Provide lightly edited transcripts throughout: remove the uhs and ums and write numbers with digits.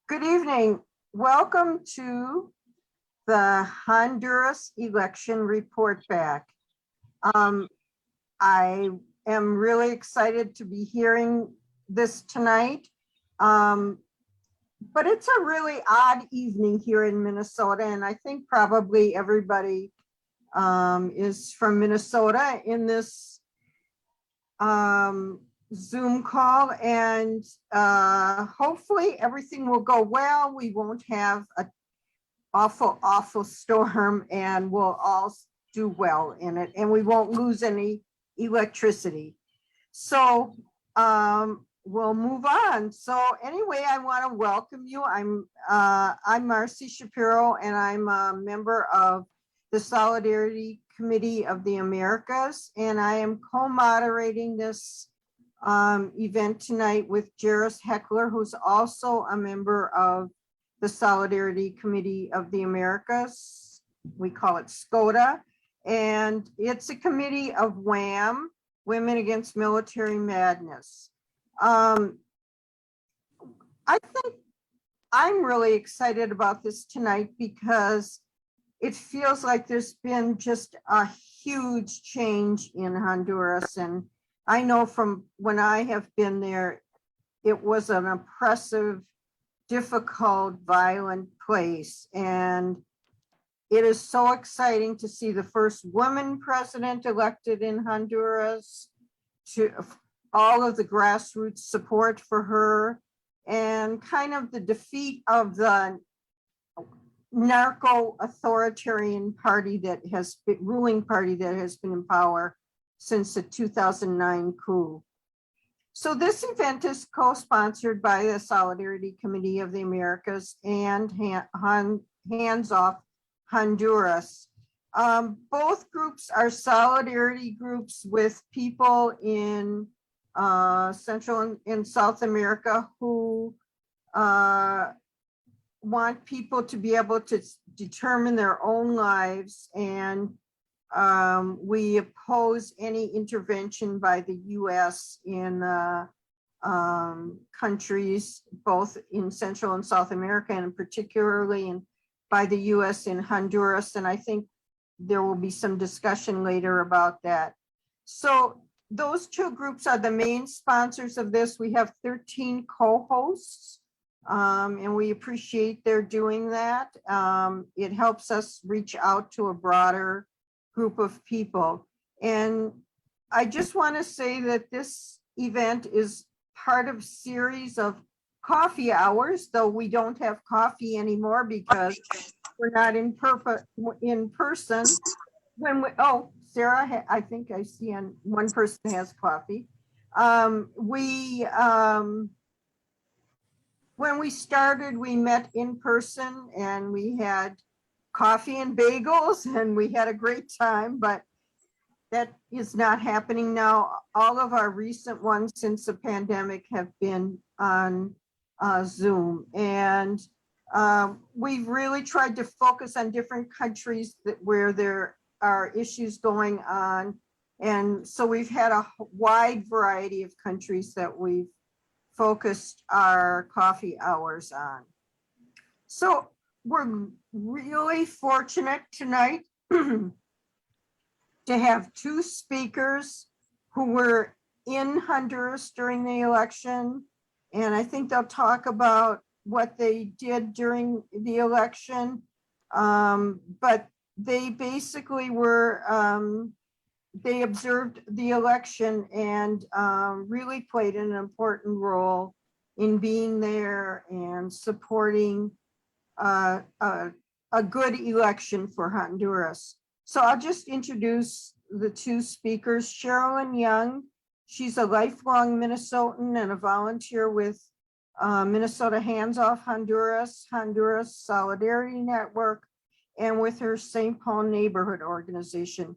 Good evening. Welcome to the Honduras election report back. I am really excited to be hearing this tonight. But it's a really odd evening here in Minnesota, and I think probably everybody is from Minnesota in this Zoom call, and hopefully everything will go well. We won't have an awful storm, and we'll all do well in it, and we won't lose any electricity. So we'll move on. So anyway, I want to welcome you. I'm Marcy Shapiro, and I'm a member of the Solidarity Committee of the Americas, and I am co-moderating this event tonight with Jairus Heckler, who's also a member of the Solidarity Committee of the Americas. We call it SCOTA, and it's a committee of WHAM, Women Against Military Madness. I think I'm really excited about this tonight because it feels like there's been just a huge change in Honduras. And I know from when I have been there, it was an oppressive, difficult, violent place. And it is so exciting to see the first woman president elected in Honduras, to all of the grassroots support for her, and kind of the defeat of the narco-authoritarian party that has been ruling party that has been in power since the 2009 coup. So this event is co-sponsored by the Solidarity Committee of the Americas and Hands Off Honduras. Both groups are solidarity groups with people in Central and South America who want people to be able to determine their own lives, and we oppose any intervention by the US in countries both in Central and South America, and particularly by the US in Honduras, and I think there will be some discussion later about that. So those two groups are the main sponsors of this. We have 13 co-hosts, and we appreciate their doing that. It helps us reach out to a broader group of people. And I just want to say that this event is part of a series of coffee hours, though we don't have coffee anymore because we're not in person. When we, oh, Sarah, I think I see one person has coffee. When we started, we met in person and we had coffee and bagels and we had a great time, but that is not happening now. All of our recent ones since the pandemic have been on Zoom, and we've really tried to focus on different countries where there are issues going on. And so we've had a wide variety of countries that we've focused our coffee hours on. So we're really fortunate tonight to have two speakers who were in Honduras during the election. And I think they'll talk about what they did during the election. But they basically were, they observed the election and really played an important role in being there and supporting a good election for Honduras. So I'll just introduce the two speakers. Cherylyn Young, she's a lifelong Minnesotan and a volunteer with Minnesota Hands Off Honduras, Honduras Solidarity Network, and with her St. Paul neighborhood organization.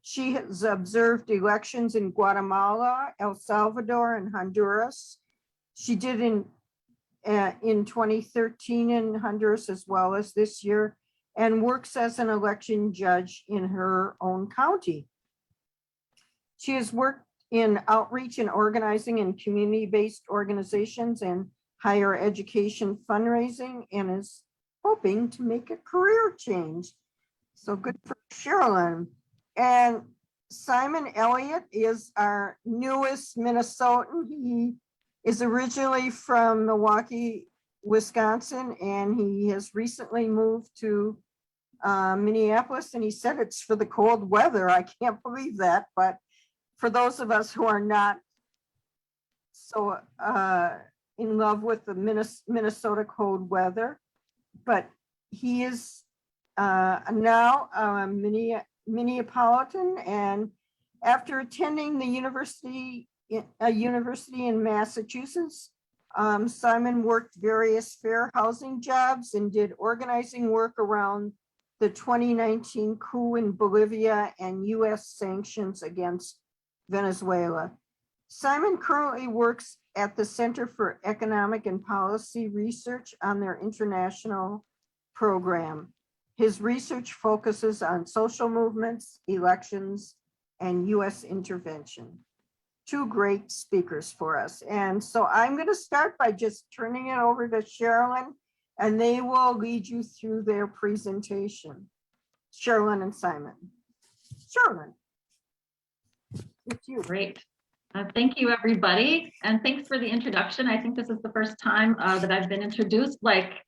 She has observed elections in Guatemala, El Salvador, and Honduras. She did in 2013 in Honduras as well as this year, and works as an election judge in her own county. She has worked in outreach and organizing in community-based organizations and higher education fundraising and is hoping to make a career change. So good for Sherilyn. And Simon Elliott is our newest Minnesotan. He is originally from Milwaukee, Wisconsin, and he has recently moved to Minneapolis, and he said it's for the cold weather. I can't believe that, but for those of us who are not so in love with the Minnesota cold weather, but he is now a Minneapolitan, and after attending the university in Massachusetts, Simon worked various fair housing jobs and did organizing work around the 2019 coup in Bolivia and US sanctions against Venezuela. Simon currently works at the Center for Economic and Policy Research on their international program. His research focuses on social movements, elections, and US intervention. Two great speakers for us. And so I'm going to start by just turning it over to Sherilyn, and they will lead you through their presentation. Sherilyn and Simon. Sherilyn, it's you. Great. Thank you, everybody. And thanks for the introduction. I think this is the first time that I've been introduced like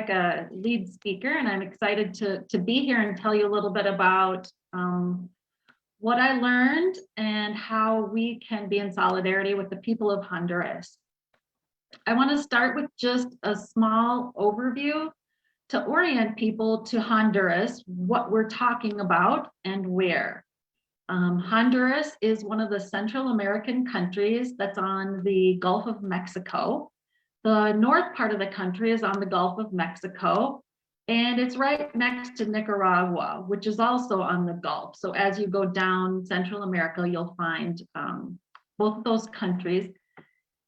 a lead speaker, and I'm excited to be here and tell you a little bit about what I learned and how we can be in solidarity with the people of Honduras. I want to start with just a small overview to orient people to Honduras, what we're talking about and where. Honduras is one of the Central American countries that's on the Gulf of Mexico. The north part of the country is on the Gulf of Mexico, and it's right next to Nicaragua, which is also on the Gulf. So as you go down Central America, you'll find both of those countries.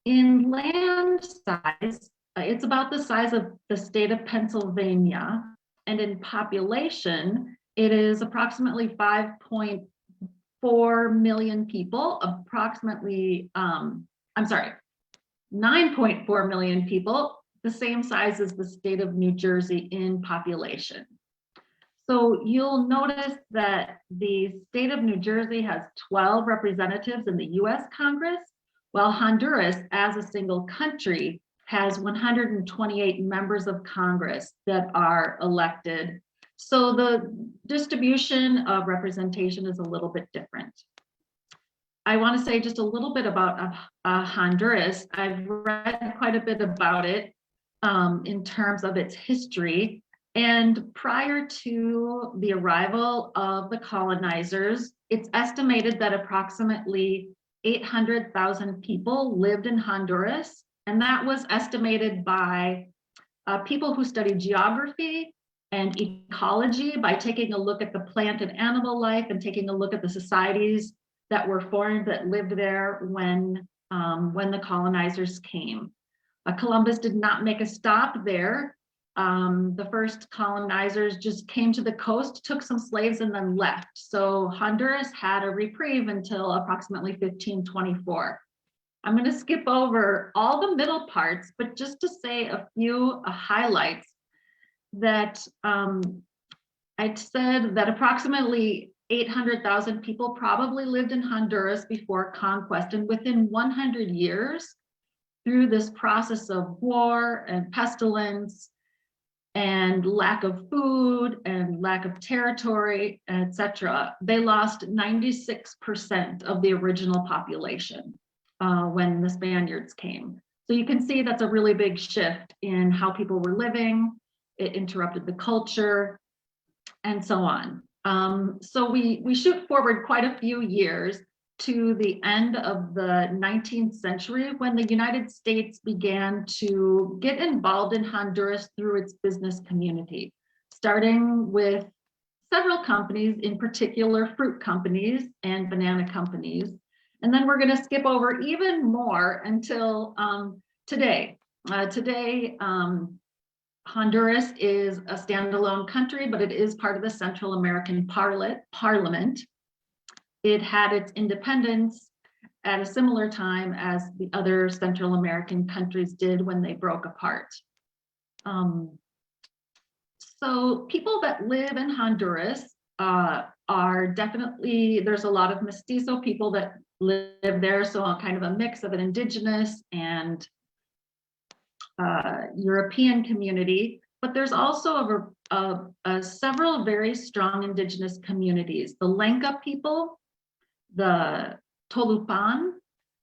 In land size, it's about the size of the state of Pennsylvania, and in population, it is approximately 5.4 million people, approximately, 9.4 million people, the same size as the state of New Jersey in population. So you'll notice that the state of New Jersey has 12 representatives in the US Congress, while Honduras, as a single country, has 128 members of Congress that are elected. So the distribution of representation is a little bit different. I want to say just a little bit about Honduras. I've read quite a bit about it in terms of its history. And prior to the arrival of the colonizers, it's estimated that approximately 800,000 people lived in Honduras. And that was estimated by people who study geography and ecology by taking a look at the plant and animal life and taking a look at the societies that were formed that lived there when the colonizers came. Columbus did not make a stop there. The first colonizers just came to the coast, took some slaves, and then left. So Honduras had a reprieve until approximately 1524. I'm going to skip over all the middle parts, but just to say a few highlights that I said that approximately 800,000 people probably lived in Honduras before conquest, and within 100 years, through this process of war and pestilence and lack of food and lack of territory, etc., they lost 96% of the original population when the Spaniards came. So you can see that's a really big shift in how people were living. It interrupted the culture and so on. So we shoot forward quite a few years to the end of the 19th century when the United States began to get involved in Honduras through its business community, starting with several companies, in particular fruit companies and banana companies. And then we're going to skip over even more until today. Honduras is a standalone country, but it is part of the Central American Parliament. It had its independence at a similar time as the other Central American countries did when they broke apart. So people that live in Honduras are definitely, there's a lot of mestizo people that live there, so kind of a mix of an indigenous and European community, but there's also several very strong indigenous communities. The Lenca people, the Tolupan,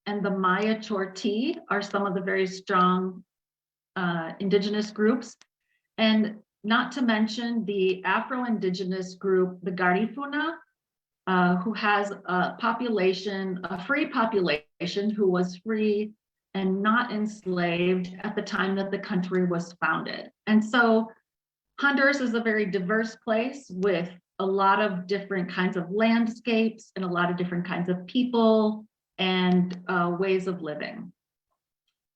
and the Maya Chorti are some of the very strong indigenous groups. And not to mention the Afro-Indigenous group, the Garifuna, who has a population, a free population who was free and not enslaved at the time that the country was founded. And so Honduras is a very diverse place with a lot of different kinds of landscapes and a lot of different kinds of people and ways of living.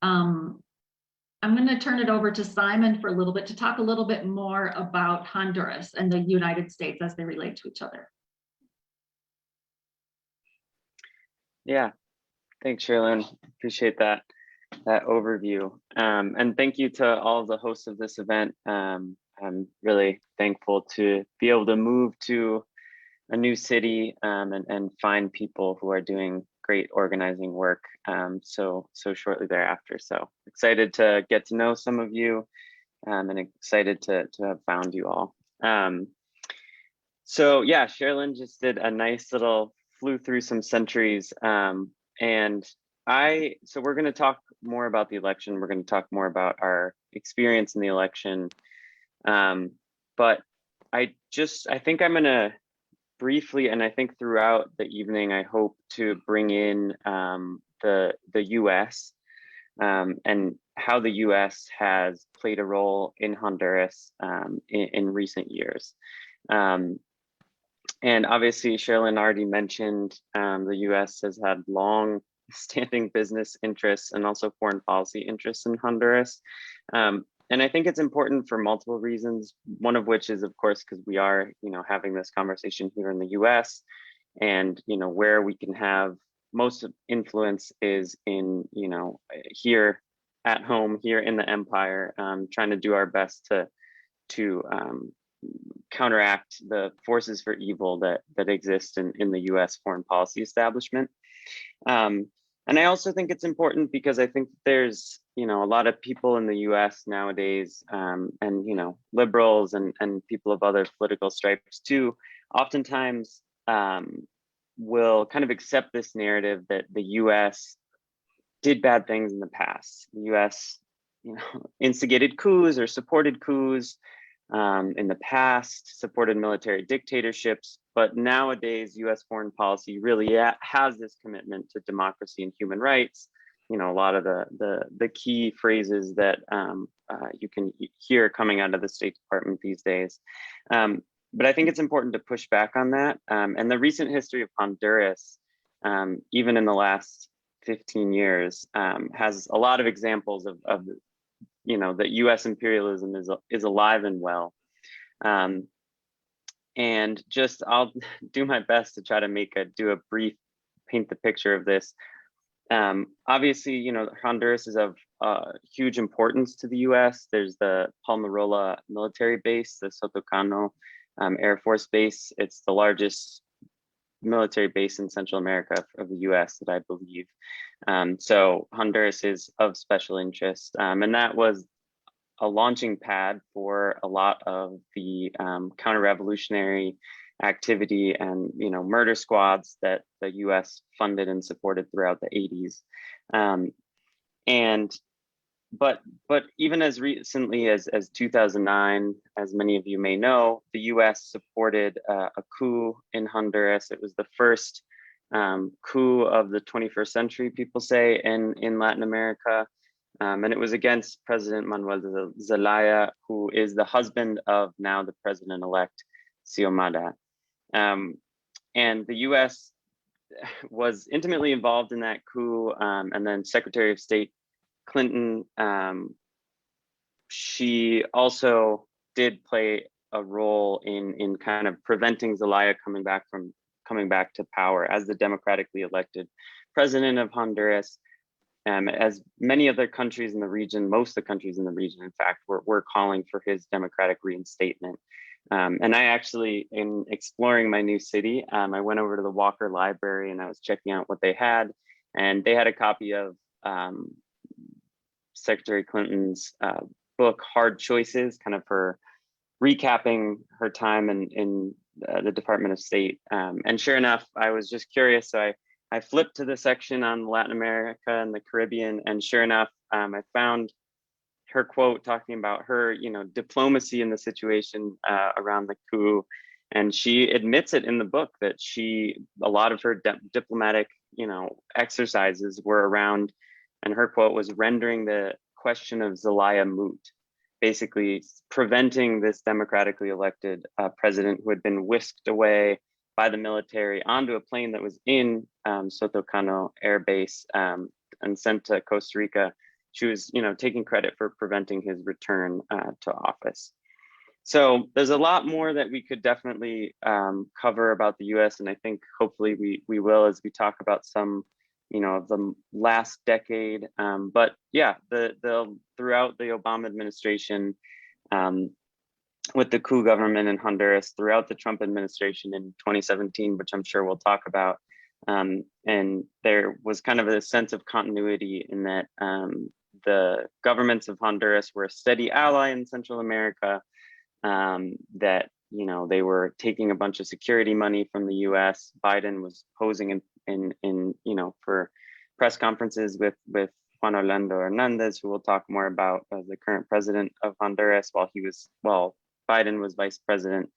I'm going to turn it over to Simon for a little bit to talk a little bit more about Honduras and the United States as they relate to each other. Yeah, thanks, Sherilyn. Appreciate that overview. And thank you to all of the hosts of this event. I'm really thankful to be able to move to a new city and find people who are doing great organizing work so shortly thereafter. So excited to get to know some of you and excited to have found you all. So yeah, Sherilyn just did a nice little flew through some centuries. So we're going to talk more about the election. We're going to talk more about our experience in the election. But I think I'm going to briefly, and I think throughout the evening, I hope to bring in the US and how the US has played a role in Honduras in recent years. And obviously, Sherilyn already mentioned the US has had long standing business interests and also foreign policy interests in Honduras. And I think it's important for multiple reasons, one of which is, of course, because we are, having this conversation here in the US, and, where we can have most influence is in, here at home, here in the empire, trying to do our best to counteract the forces for evil that exist in the US foreign policy establishment. And I also think it's important because I think there's, a lot of people in the US nowadays and, liberals and people of other political stripes too, oftentimes will kind of accept this narrative that the US did bad things in the past. The US, instigated coups or supported coups in the past, supported military dictatorships, but nowadays US foreign policy really has this commitment to democracy and human rights. A lot of the key phrases that you can hear coming out of the State Department these days. But I think it's important to push back on that. And the recent history of Honduras, even in the last 15 years, has a lot of examples of that US imperialism is alive and well. And just I'll do my best to try to do a brief paint the picture of this. Obviously, Honduras is of huge importance to the US. There's the Palmarola military base, the Sotocano Air Force Base. It's the largest military base in Central America of the US that I believe. So Honduras is of special interest. And that was a launching pad for a lot of the counter-revolutionary activity and murder squads that the US funded and supported throughout the 80s. But even as recently as 2009, as many of you may know, the US supported a coup in Honduras. It was the first coup of the 21st century, people say, in Latin America. And it was against President Manuel Zelaya, who is the husband of now the president-elect Xiomara. And the US was intimately involved in that coup. And then Secretary of State Clinton, she also did play a role in kind of preventing Zelaya coming back to power as the democratically elected president of Honduras. As many other countries in the region, most of the countries in the region, in fact, were calling for his democratic reinstatement. And I actually, in exploring my new city, I went over to the Walker Library and I was checking out what they had. And they had a copy of Secretary Clinton's book, Hard Choices, kind of her recapping her time in the Department of State. And sure enough, I was just curious. So I flipped to the section on Latin America and the Caribbean, and sure enough, I found her quote talking about her, diplomacy in the situation around the coup. And she admits it in the book that a lot of her diplomatic, exercises were around, and her quote was rendering the question of Zelaya moot, basically preventing this democratically elected president who had been whisked away by the military onto a plane that was in Sotocano Air Base and sent to Costa Rica. She was, taking credit for preventing his return to office. So there's a lot more that we could definitely cover about the U.S. And I think hopefully we will as we talk about some, of the last decade. But yeah, throughout the Obama administration, with the coup government in Honduras, throughout the Trump administration in 2017, which I'm sure we'll talk about. And there was kind of a sense of continuity in that the governments of Honduras were a steady ally in Central America, that, they were taking a bunch of security money from the US. Biden was posing in for press conferences with Juan Orlando Hernandez, who we'll talk more about as the current president of Honduras, while Biden was vice president.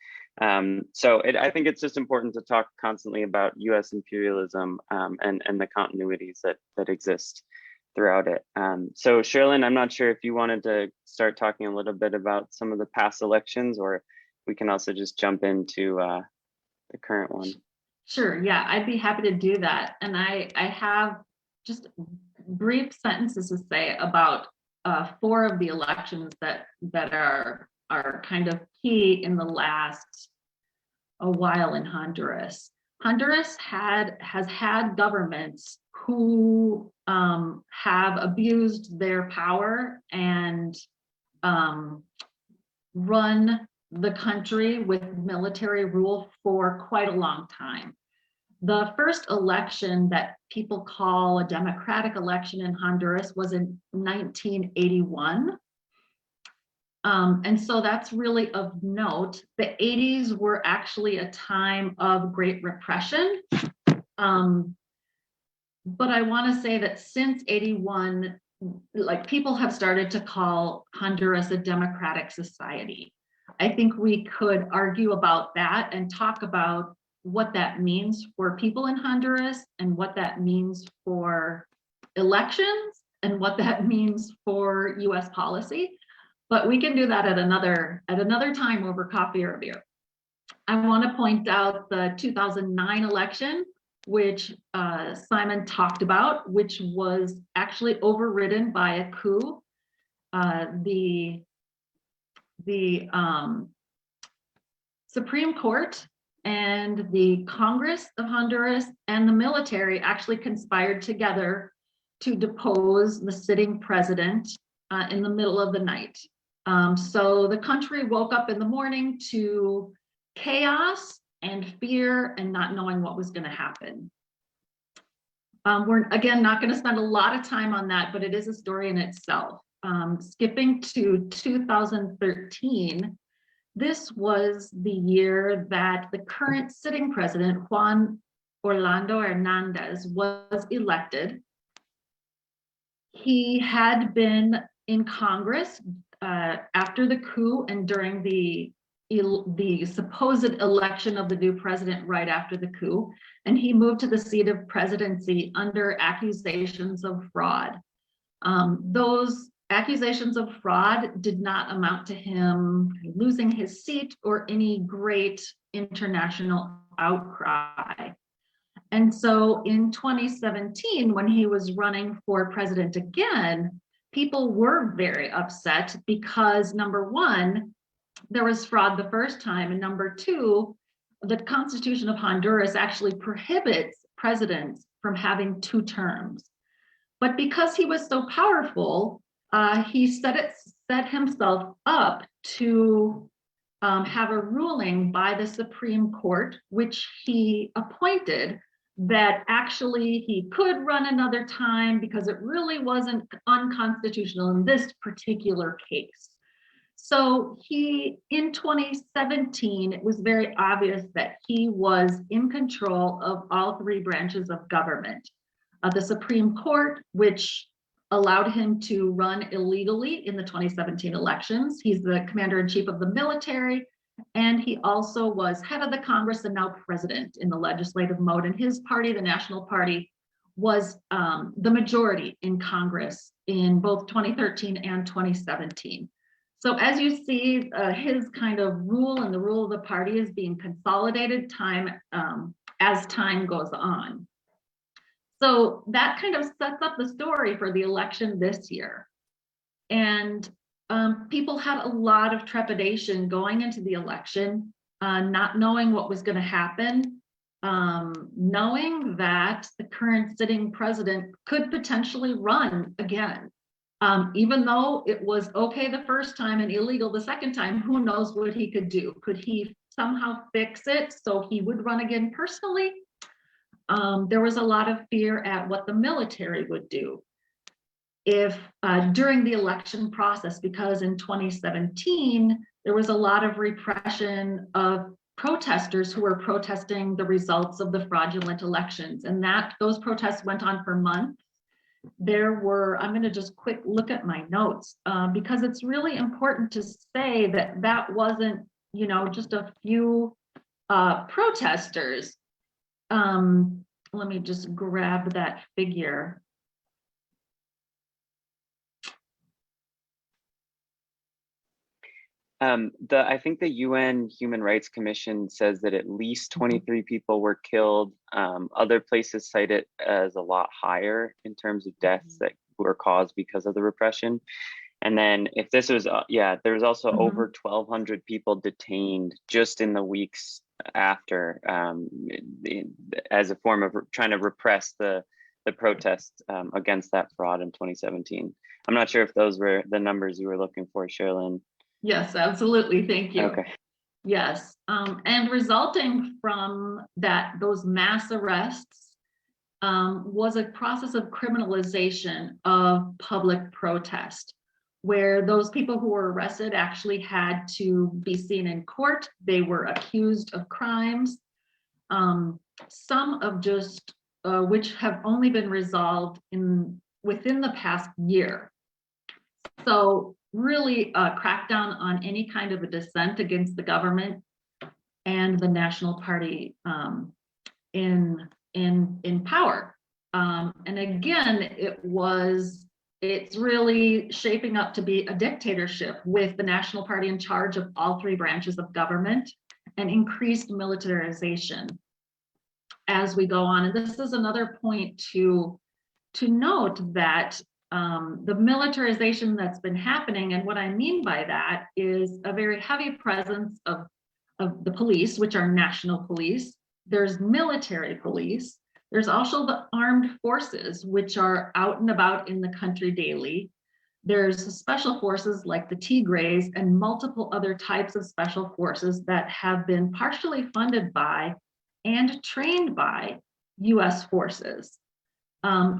So I think it's just important to talk constantly about US imperialism and the continuities that exist throughout it. So Sherilyn, I'm not sure if you wanted to start talking a little bit about some of the past elections, or we can also just jump into the current one. Sure, yeah, I'd be happy to do that. And I have just brief sentences to say about 4 of the elections that are kind of key in the last a while in Honduras. Honduras has had governments who have abused their power and run the country with military rule for quite a long time. The first election that people call a democratic election in Honduras was in 1981. And so that's really of note. The 80s were actually a time of great repression. But I want to say that since 81, people have started to call Honduras a democratic society. I think we could argue about that and talk about what that means for people in Honduras and what that means for elections and what that means for US policy. But we can do that at another time over coffee or beer. I want to point out the 2009 election, which Simon talked about, which was actually overridden by a coup. The Supreme Court and the Congress of Honduras and the military actually conspired together to depose the sitting president in the middle of the night. So the country woke up in the morning to chaos and fear and not knowing what was going to happen. We're again not going to spend a lot of time on that, but it is a story in itself. Skipping to 2013, this was the year that the current sitting president, Juan Orlando Hernandez, was elected. He had been in Congress after the coup and during the supposed election of the new president right after the coup, and he moved to the seat of presidency under accusations of fraud. Those accusations of fraud did not amount to him losing his seat or any great international outcry. And so in 2017, when he was running for president again, people were very upset because, number one, there was fraud the first time, and number two, the Constitution of Honduras actually prohibits presidents from having 2 terms. But because he was so powerful, he set himself up to have a ruling by the Supreme Court, which he appointed, that actually he could run another time because it really wasn't unconstitutional in this particular case. So in 2017, it was very obvious that he was in control of all 3 branches of government. The Supreme Court, which allowed him to run illegally in the 2017 elections. He's the commander-in-chief of the military, and he also was head of the Congress and now president in the legislative mode. And his party, the National Party, was the majority in Congress in both 2013 and 2017. So as you see, his kind of rule and the rule of the party is being consolidated as time goes on. So that kind of sets up the story for the election this year. And people had a lot of trepidation going into the election, not knowing what was going to happen, knowing that the current sitting president could potentially run again. Even though it was okay the first time and illegal the second time, who knows what he could do? Could he somehow fix it so he would run again personally? There was a lot of fear at what the military would do if during the election process, because in 2017, there was a lot of repression of protesters who were protesting the results of the fraudulent elections. And those protests went on for months. I'm going to just quick look at my notes because it's really important to say that wasn't, just a few protesters. Let me just grab that figure. I think the UN Human Rights Commission says that at least 23 people were killed. Other places cite it as a lot higher in terms of deaths that were caused because of the repression. And then if this was, there was also over 1,200 people detained just in the weeks after as a form of trying to repress the protests against that fraud in 2017. I'm not sure if those were the numbers you were looking for, Sherilyn. Yes, absolutely. Thank you. Okay. Yes. And resulting from those mass arrests was a process of criminalization of public protest, where those people who were arrested actually had to be seen in court. They were accused of crimes, some of just which have only been resolved within the past year. So really crack down on any kind of a dissent against the government and the National Party in power. And again, it's really shaping up to be a dictatorship with the National Party in charge of all 3 branches of government and increased militarization as we go on. And this is another point to note that the militarization that's been happening, and what I mean by that is a very heavy presence of the police, which are national police. There's military police. There's also the armed forces, which are out and about in the country daily. There's special forces like the Tigres and multiple other types of special forces that have been partially funded by and trained by US forces.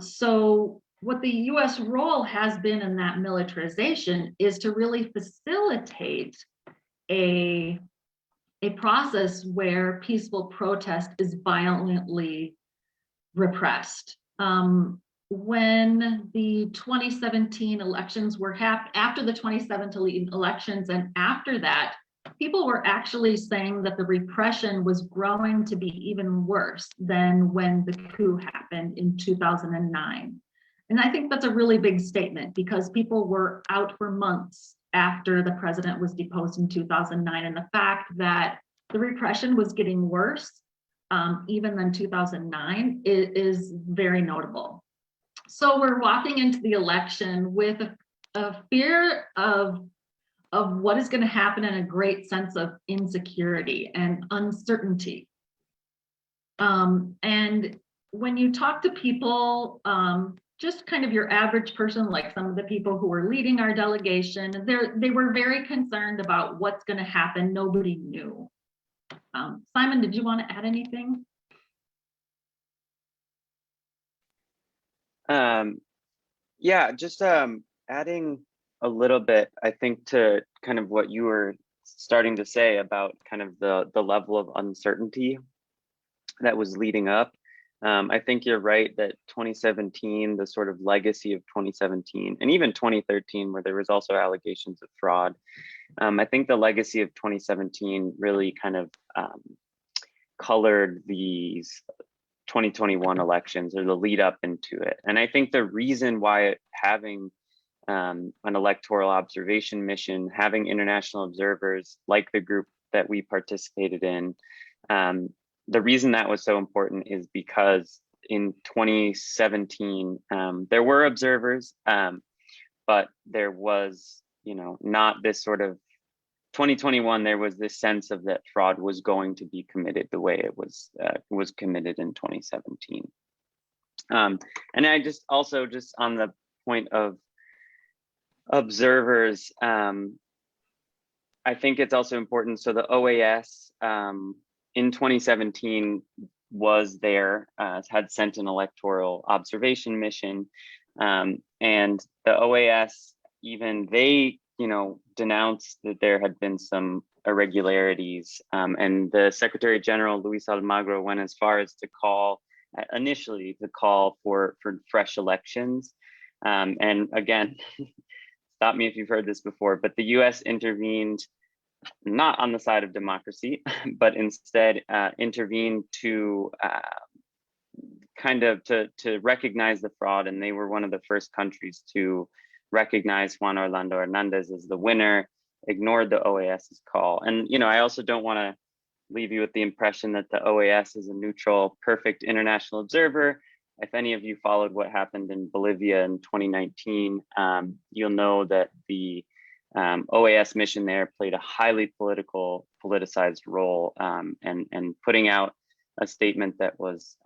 So what the US role has been in that militarization is to really facilitate a process where peaceful protest is violently repressed. When the 2017 elections were after the 2017 elections and after that, people were actually saying that the repression was growing to be even worse than when the coup happened in 2009. And I think that's a really big statement because people were out for months after the president was deposed in 2009. And the fact that the repression was getting worse even than 2009 is very notable. So we're walking into the election with a fear of what is going to happen and a great sense of insecurity and uncertainty. And when you talk to people, just kind of your average person, like some of the people who were leading our delegation, they were very concerned about what's going to happen. Nobody knew. Simon, did you want to add anything? Yeah, just adding a little bit, I think, to kind of what you were starting to say about kind of the level of uncertainty that was leading up. I think you're right that 2017, the sort of legacy of 2017, and even 2013, where there was also allegations of fraud. I think the legacy of 2017 really kind of colored these 2021 elections, or the lead up into it. And I think the reason why having an electoral observation mission, having international observers like the group that we participated in, the reason that was so important is because in 2017, there were observers, but there was, not this sort of 2021, there was this sense of that fraud was going to be committed the way it was committed in 2017. And I just also, just on the point of observers, I think it's also important. So the OAS in 2017 was there, had sent an electoral observation mission, and the OAS, even they, denounced that there had been some irregularities, and the Secretary General Luis Almagro went as far as to call, initially to call for fresh elections. And again, stop me if you've heard this before, but the US intervened not on the side of democracy, but instead intervened to kind of to recognize the fraud. And they were one of the first countries to recognize Juan Orlando Hernandez as the winner, ignored the OAS's call. And, I also don't want to leave you with the impression that the OAS is a neutral, perfect international observer. If any of you followed what happened in Bolivia in 2019, you'll know that the OAS mission there played a highly politicized role, and putting out a statement that was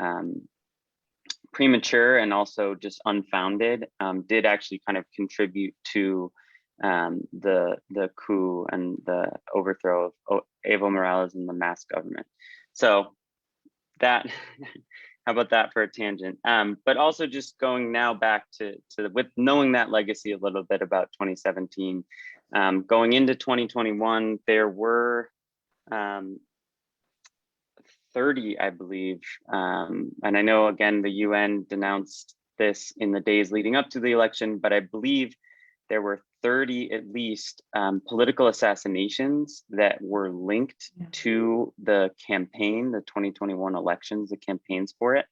premature and also just unfounded did actually kind of contribute to the coup and the overthrow of Evo Morales and the mass government. So that, how about that for a tangent? But also just going now back to with knowing that legacy a little bit about 2017, going into 2021, there were 30, I believe. And I know, again, the UN denounced this in the days leading up to the election, but I believe there were 30 at least political assassinations that were linked to the campaign, the 2021 elections, the campaigns for it.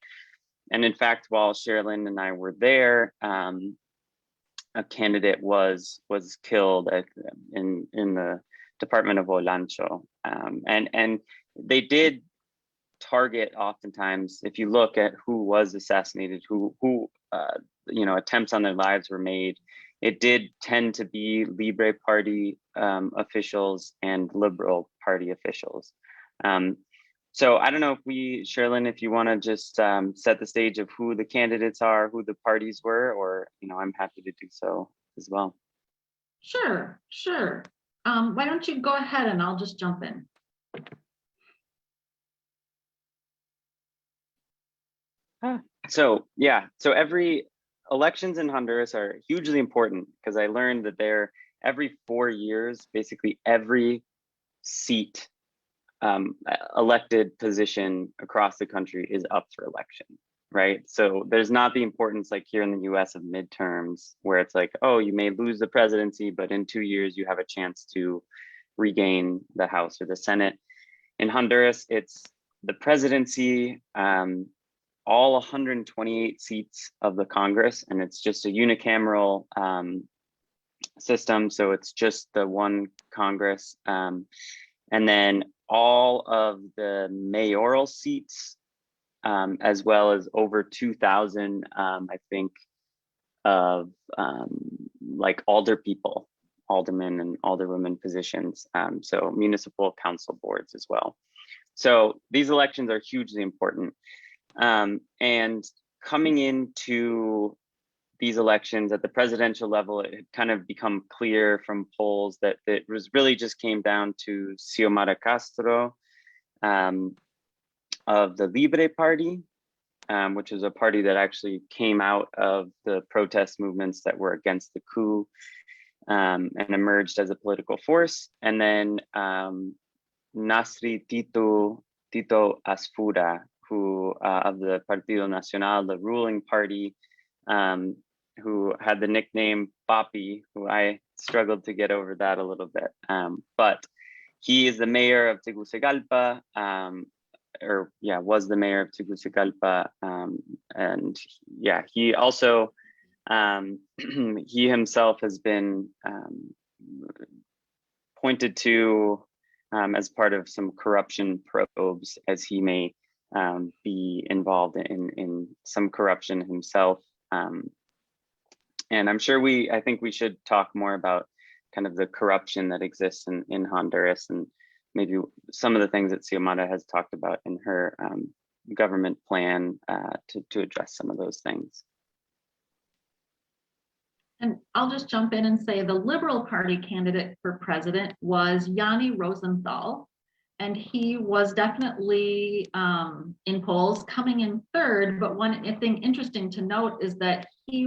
And in fact, while Sherilyn and I were there, a candidate was killed in the Department of Olancho. And they did target, oftentimes, if you look at who was assassinated, who attempts on their lives were made, it did tend to be Libre Party officials and Liberal Party officials. So I don't know if Sherilyn, if you want to just set the stage of who the candidates are, who the parties were, or, I'm happy to do so as well. Sure. Why don't you go ahead and I'll just jump in. So every elections in Honduras are hugely important, because I learned that every 4 years, basically every seat elected position across the country is up for election, right? So there's not the importance like here in the US of midterms, where it's like, oh, you may lose the presidency, but in 2 years you have a chance to regain the House or the Senate. In Honduras, it's the presidency, all 128 seats of the Congress, and it's just a unicameral system. So it's just the one Congress. And then all of the mayoral seats, as well as over 2,000, I think, of like aldermen and alderwomen positions. So municipal council boards as well. So these elections are hugely important. And coming into these elections at the presidential level, it had kind of become clear from polls that it was really just came down to Xiomara Castro of the Libre Party, which is a party that actually came out of the protest movements that were against the coup and emerged as a political force. And then Nasri Tito Asfura, who of the Partido Nacional, the ruling party, who had the nickname Papi, who I struggled to get over that a little bit. But he is the mayor of Tegucigalpa, was the mayor of Tegucigalpa. And yeah, he also, he himself has been pointed to as part of some corruption probes, as he may be involved in some corruption himself. And I'm sure I think we should talk more about kind of the corruption that exists in Honduras, and maybe some of the things that Xiomara has talked about in her government plan to address some of those things. And I'll just jump in and say the Liberal Party candidate for president was Yanni Rosenthal, and he was definitely in polls coming in third. But one thing interesting to note is that he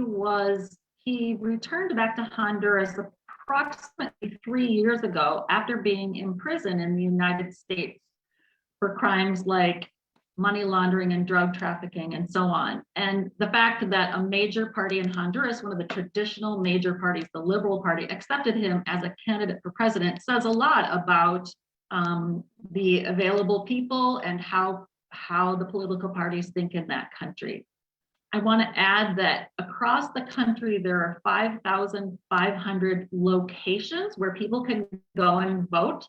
returned back to Honduras approximately 3 years ago after being in prison in the United States for crimes like money laundering and drug trafficking and so on. And the fact that a major party in Honduras, one of the traditional major parties, the Liberal Party, accepted him as a candidate for president says a lot about the available people and how the political parties think in that country. I want to add that across the country, there are 5,500 locations where people can go and vote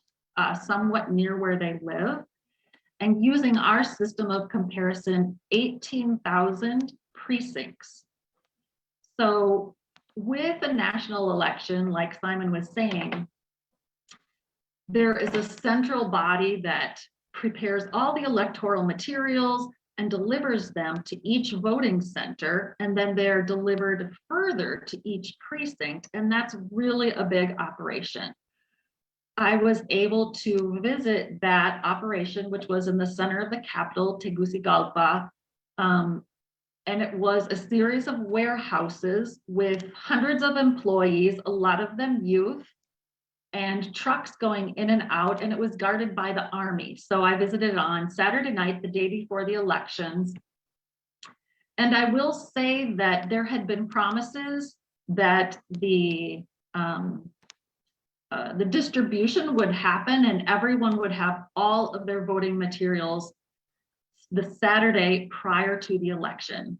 somewhat near where they live. And using our system of comparison, 18,000 precincts. So with a national election, like Simon was saying, there is a central body that prepares all the electoral materials and delivers them to each voting center, and then they're delivered further to each precinct, and that's really a big operation. I was able to visit that operation, which was in the center of the capital, Tegucigalpa, and it was a series of warehouses with hundreds of employees, a lot of them youth, and trucks going in and out, and it was guarded by the army. So I visited on Saturday night, the day before the elections. And I will say that there had been promises that the distribution would happen and everyone would have all of their voting materials the Saturday prior to the election.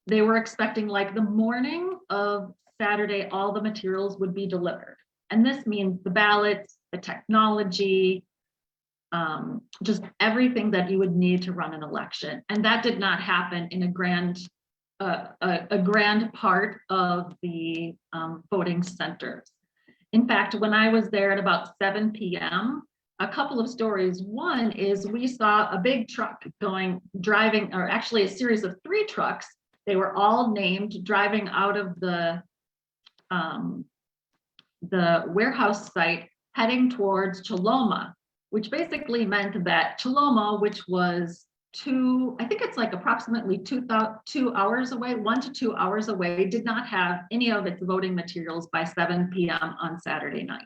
They were expecting like the morning of Saturday, all the materials would be delivered. And this means the ballots, the technology, just everything that you would need to run an election. And that did not happen in a grand part of the voting centers. In fact, when I was there at about 7 p.m., a couple of stories. One is we saw a big truck driving, or actually a series of 3 trucks. They were all named, driving out of the warehouse site heading towards Choloma, which basically meant that Choloma, which was I think it's like approximately 2 hours away, 1 to 2 hours away, did not have any of its voting materials by 7 p.m. on Saturday night.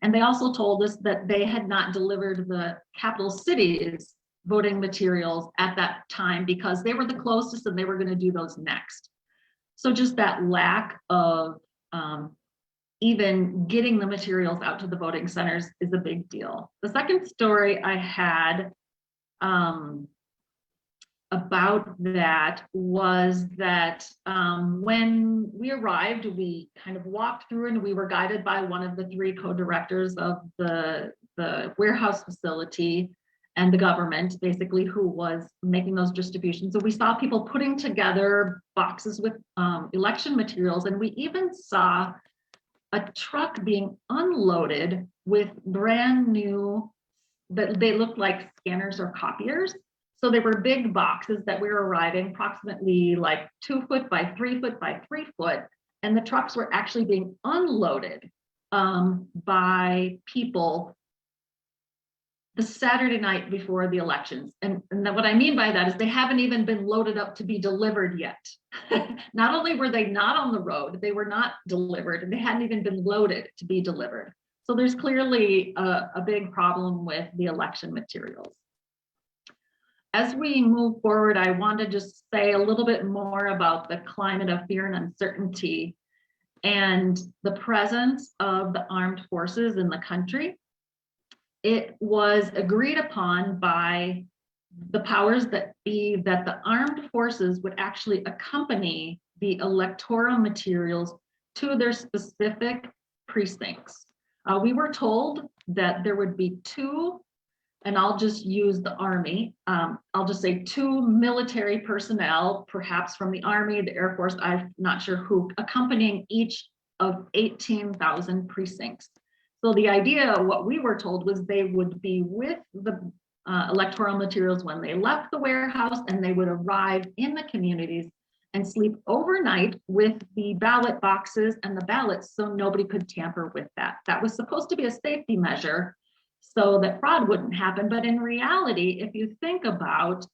And they also told us that they had not delivered the capital city's voting materials at that time because they were the closest and they were going to do those next. So just that lack of even getting the materials out to the voting centers is a big deal. The second story I had about that was that when we arrived, we kind of walked through and we were guided by one of the 3 co-directors of the warehouse facility and the government, basically, who was making those distributions. So we saw people putting together boxes with election materials, and we even saw a truck being unloaded with brand new, that they looked like scanners or copiers. So they were big boxes that we were arriving, approximately like 2 foot by 3 foot by 3 foot. And the trucks were actually being unloaded by people the Saturday night before the elections. And what I mean by that is they haven't even been loaded up to be delivered yet. Not only were they not on the road, they were not delivered, and they hadn't even been loaded to be delivered. So there's clearly a big problem with the election materials. As we move forward, I want to just say a little bit more about the climate of fear and uncertainty and the presence of the armed forces in the country. It was agreed upon by the powers that be that the armed forces would actually accompany the electoral materials to their specific precincts. We were told that there would be 2, and I'll just use the Army. I'll just say 2 military personnel, perhaps from the Army, the Air Force, I'm not sure who, accompanying each of 18,000 precincts. So the idea, what we were told, was they would be with the electoral materials when they left the warehouse, and they would arrive in the communities and sleep overnight with the ballot boxes and the ballots so nobody could tamper with that. That was supposed to be a safety measure so that fraud wouldn't happen. But in reality, if you think about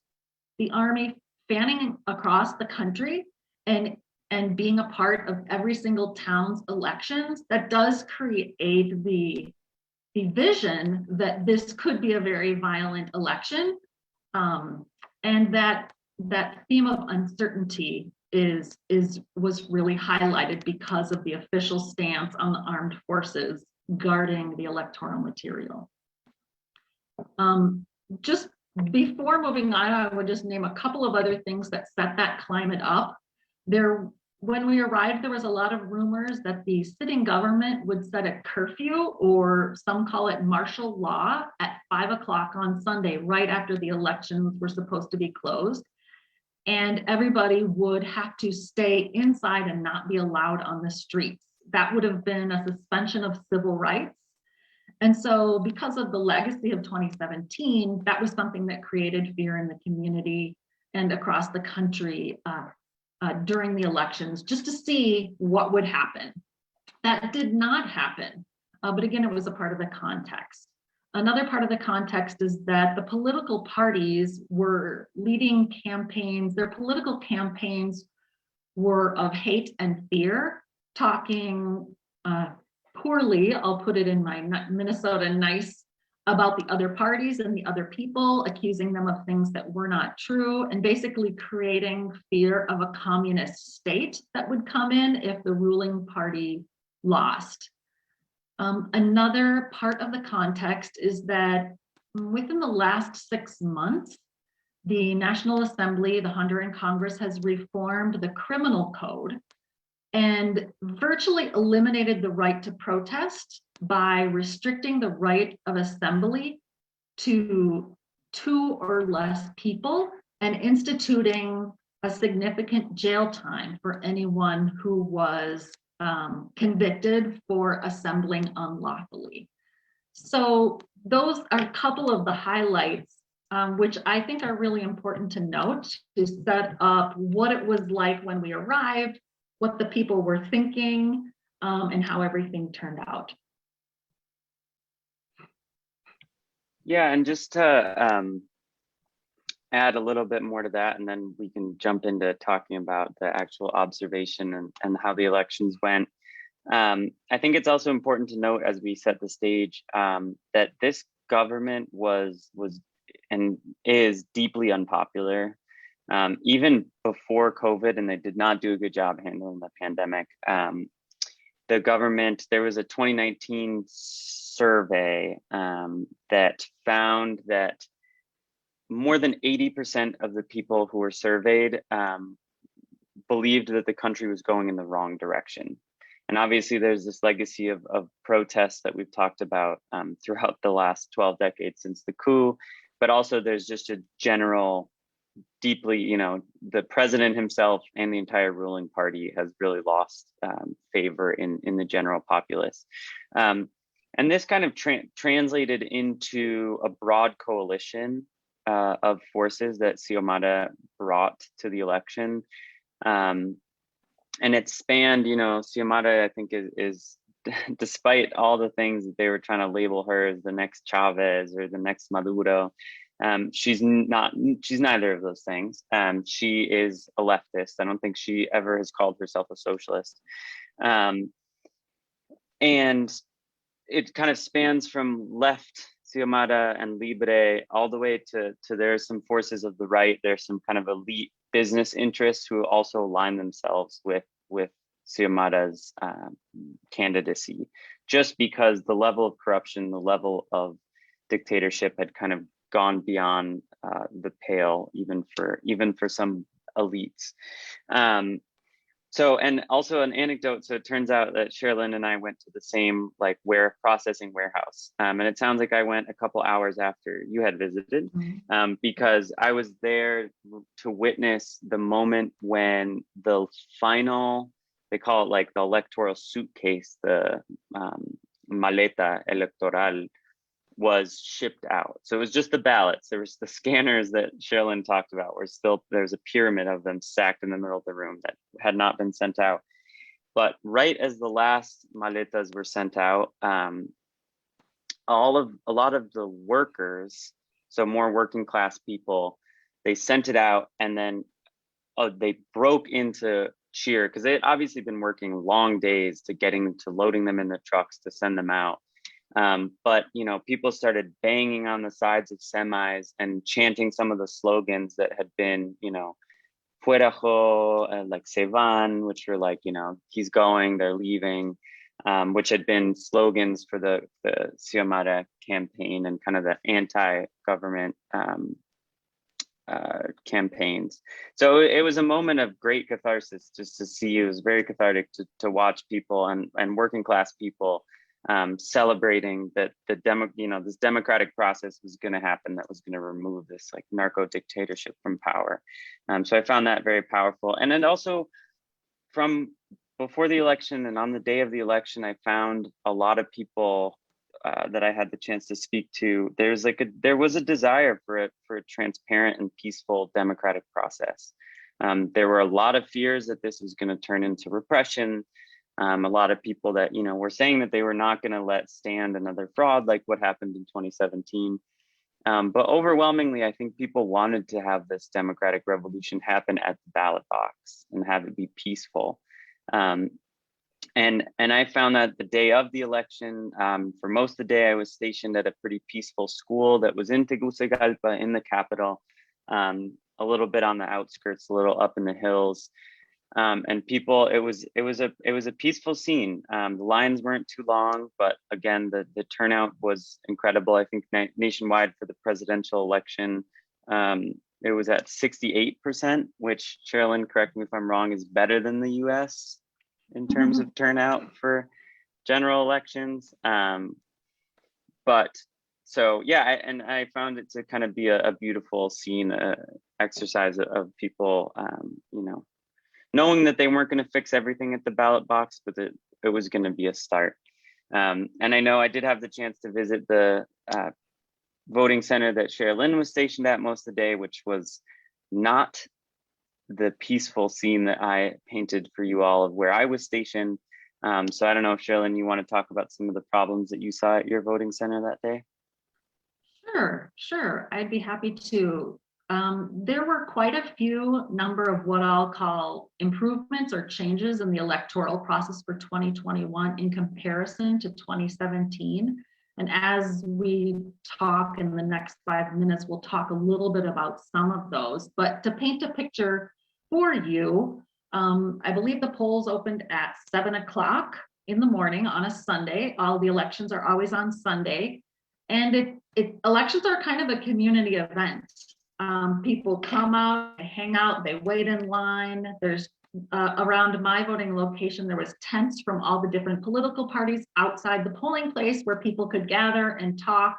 the Army fanning across the country and being a part of every single town's elections, that does create the vision that this could be a very violent election. And that theme of uncertainty was really highlighted because of the official stance on the armed forces guarding the electoral material. Just before moving on, I would just name a couple of other things that set that climate up. When we arrived, there was a lot of rumors that the sitting government would set a curfew, or some call it martial law, at 5 o'clock on Sunday, right after the elections were supposed to be closed. And everybody would have to stay inside and not be allowed on the streets. That would have been a suspension of civil rights. And so because of the legacy of 2017, that was something that created fear in the community and across the country during the elections, just to see what would happen. That did not happen, but again, it was a part of the context. Another part of the context is that the political parties were leading campaigns. Their political campaigns were of hate and fear, talking poorly, I'll put it in my Minnesota nice, about the other parties and the other people, accusing them of things that were not true, and basically creating fear of a communist state that would come in if the ruling party lost. Another part of the context is that within the last 6 months, the National Assembly, the Honduran Congress, has reformed the criminal code and virtually eliminated the right to protest by restricting the right of assembly to 2 or less people and instituting a significant jail time for anyone who was convicted for assembling unlawfully. So those are a couple of the highlights, which I think are really important to note to set up what it was like when we arrived, what the people were thinking, and how everything turned out. Yeah, and just to add a little bit more to that, and then we can jump into talking about the actual observation and how the elections went. I think it's also important to note, as we set the stage, that this government was and is deeply unpopular. Even before COVID, and they did not do a good job handling the pandemic. The government, there was a 2019 survey that found that more than 80% of the people who were surveyed believed that the country was going in the wrong direction. And obviously there's this legacy of protests that we've talked about throughout the last 12 decades since the coup, but also there's just a general deeply, the president himself and the entire ruling party has really lost favor in the general populace. And this kind of translated into a broad coalition of forces that Xiomara brought to the election. And it spanned, you know, Xiomara, I think is despite all the things that they were trying to label her as the next Chavez or the next Maduro, she's neither of those things. She is a leftist. I don't think she ever has called herself a socialist. And it kind of spans from left Xiomara and Libre all the way to there's some forces of the right. There's some kind of elite business interests who also align themselves with Xiomara's candidacy, just because the level of corruption, the level of dictatorship had kind of gone beyond the pale, even for some elites. So, and also an anecdote. So it turns out that Sherilyn and I went to the same like processing warehouse. And it sounds like I went a couple hours after you had visited, because I was there to witness the moment when the final, they call it like the electoral suitcase, the maleta electoral, was shipped out. So it was just the ballots. There was the scanners that Sherilyn talked about were still, there's a pyramid of them stacked in the middle of the room that had not been sent out. But right as the last maletas were sent out, a lot of the workers, so more working class people, they sent it out and then they broke into cheer because they had obviously been working long days to loading them in the trucks to send them out. But, you know, people started banging on the sides of semis and chanting some of the slogans that had been, you know, fuerajo, like se van, which were like, you know, he's going, they're leaving, which had been slogans for the Xiomara campaign and kind of the anti-government campaigns. So it was a moment of great catharsis just to see. It was very cathartic to watch people and working class people celebrating that this democratic process was going to happen, that was going to remove this like narco dictatorship from power. So I found that very powerful. And then also from before the election and on the day of the election, I found a lot of people that I had the chance to speak to. There was a desire for a transparent and peaceful democratic process. There were a lot of fears that this was going to turn into repression. A lot of people that, you know, were saying that they were not going to let stand another fraud like what happened in 2017. But overwhelmingly, I think people wanted to have this democratic revolution happen at the ballot box and have it be peaceful. And I found that the day of the election, for most of the day, I was stationed at a pretty peaceful school that was in Tegucigalpa in the capital, a little bit on the outskirts, a little up in the hills. And people, it was a peaceful scene. The lines weren't too long, but again, the turnout was incredible. I think nationwide for the presidential election, it was at 68%, which, Sherilyn, correct me if I'm wrong, is better than the US in terms of turnout for general elections. But so, yeah, I found it to kind of be a beautiful scene, exercise of people, you know, knowing that they weren't going to fix everything at the ballot box, but that it was going to be a start. And I know I did have the chance to visit the voting center that Sherilyn was stationed at most of the day, which was not the peaceful scene that I painted for you all of where I was stationed. So I don't know if Sherilyn, you want to talk about some of the problems that you saw at your voting center that day? Sure. I'd be happy to. There were quite a few number of what I'll call improvements or changes in the electoral process for 2021 in comparison to 2017. And as we talk in the next 5 minutes, we'll talk a little bit about some of those. But to paint a picture for you, I believe the polls opened at 7 o'clock in the morning on a Sunday. All the elections are always on Sunday. And elections are kind of a community event. People come out, they hang out, they wait in line. There's around my voting location, there was tents from all the different political parties outside the polling place where people could gather and talk.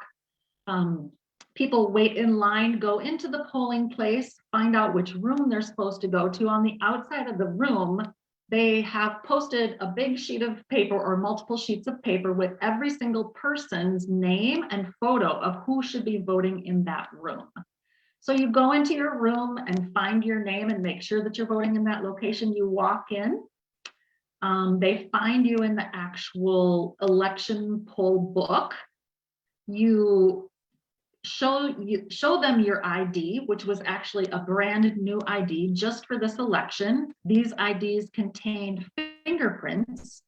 People wait in line, go into the polling place, find out which room they're supposed to go to. On the outside of the room, they have posted a big sheet of paper or multiple sheets of paper with every single person's name and photo of who should be voting in that room. So you go into your room and find your name and make sure that you're voting in that location. You walk in. They find you in the actual election poll book. You show them your ID, which was actually a brand new ID just for this election. These IDs contained fingerprints.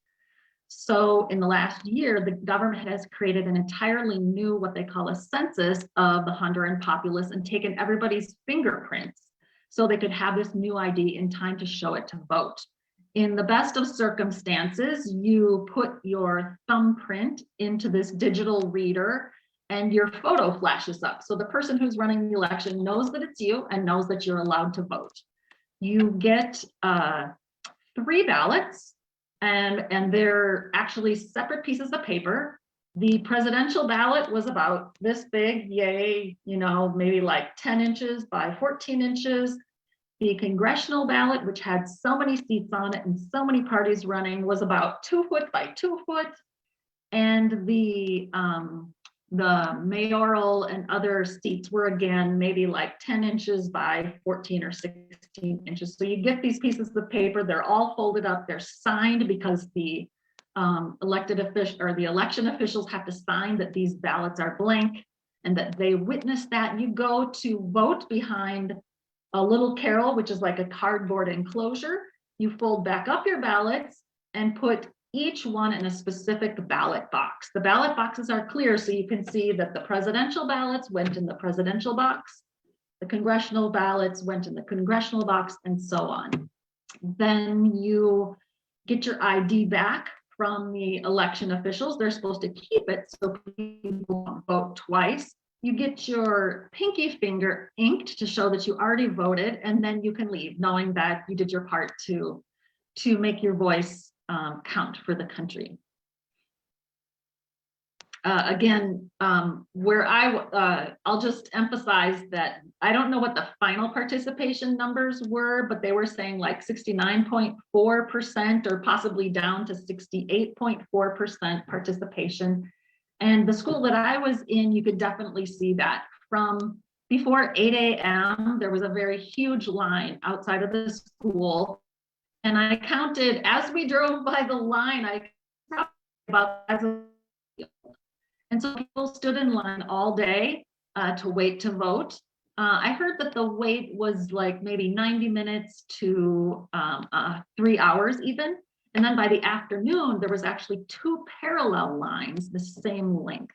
So in the last year, the government has created an entirely new, what they call a census of the Honduran populace and taken everybody's fingerprints so they could have this new ID in time to show it to vote. In the best of circumstances, you put your thumbprint into this digital reader and your photo flashes up. So the person who's running the election knows that it's you and knows that you're allowed to vote. You get 3 ballots, and they're actually separate pieces of paper. The presidential ballot was about this big, yay, maybe like 10 inches by 14 inches. The congressional ballot, which had so many seats on it and so many parties running, was about 2 foot by 2 foot. And the mayoral and other seats were again maybe like 10 inches by 14 or 16 inches. So you get these pieces of paper, they're all folded up, they're signed because the elected official or the election officials have to sign that these ballots are blank and that they witness that. You go to vote behind a little carrel, which is like a cardboard enclosure. You fold back up your ballots and put each one in a specific ballot box. The ballot boxes are clear, so you can see that the presidential ballots went in the presidential box, the congressional ballots went in the congressional box, and so on. Then you get your ID back from the election officials. They're supposed to keep it so people don't vote twice. You get your pinky finger inked to show that you already voted, and then you can leave knowing that you did your part to make your voice count for the country. Again, where I'll just emphasize that I don't know what the final participation numbers were, but they were saying like 69.4% or possibly down to 68.4% participation. And the school that I was in, you could definitely see that from before 8 a.m. there was a very huge line outside of the school. And I counted as we drove by the line, I counted about, and so people stood in line all day to wait to vote. I heard that the wait was like maybe 90 minutes to 3 hours even. And then by the afternoon, there was actually 2 parallel lines, the same length.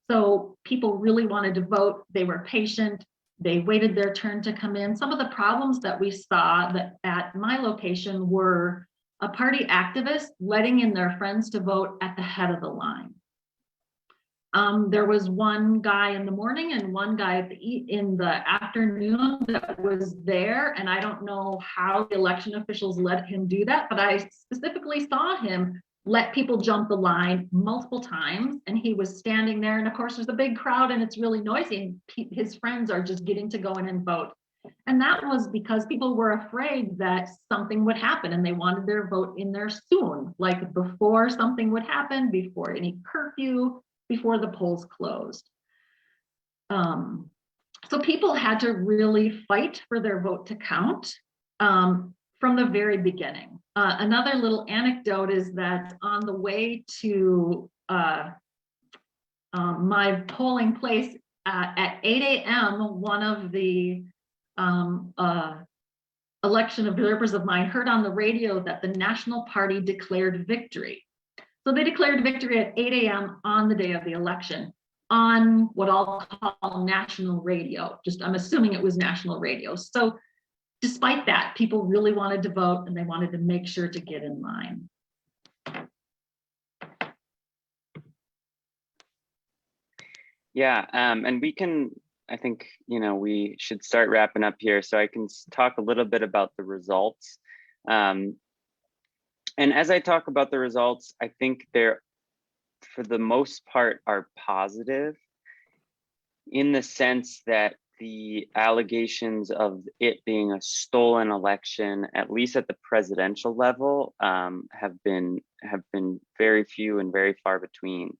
So people really wanted to vote. They were patient. They waited their turn to come in. Some of the problems that we saw that at my location were a party activist letting in their friends to vote at the head of the line. There was one guy in the morning and one guy in the afternoon that was there, and I don't know how the election officials let him do that, but I specifically saw him let people jump the line multiple times, and he was standing there, and of course there's a big crowd and it's really noisy, and his friends are just getting to go in and vote. And that was because people were afraid that something would happen and they wanted their vote in there soon, like before something would happen, before any curfew, before the polls closed. So people had to really fight for their vote to count from the very beginning. Another little anecdote is that on the way to my polling place at 8 a.m., one of the election observers of mine heard on the radio that the National Party declared victory. So they declared victory at 8 a.m. on the day of the election on what I'll call national radio. I'm assuming it was national radio. So despite that, people really wanted to vote and they wanted to make sure to get in line. Yeah, and we can, I think, we should start wrapping up here. So I can talk a little bit about the results. And as I talk about the results, I think they're, for the most part, are positive in the sense that the allegations of it being a stolen election, at least at the presidential level, have been very few and very far between.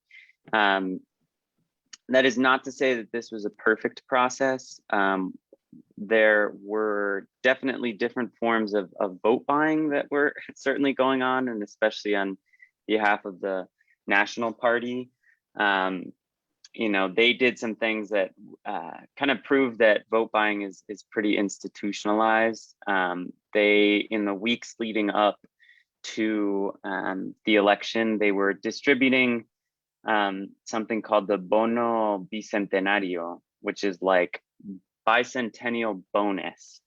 That is not to say that this was a perfect process. there were definitely different forms of vote buying that were certainly going on, and especially on behalf of the National Party. You know, they did some things that kind of proved that vote buying is pretty institutionalized. They, in the weeks leading up to the election, they were distributing something called the bono bicentenario, which is like bicentennial bonus.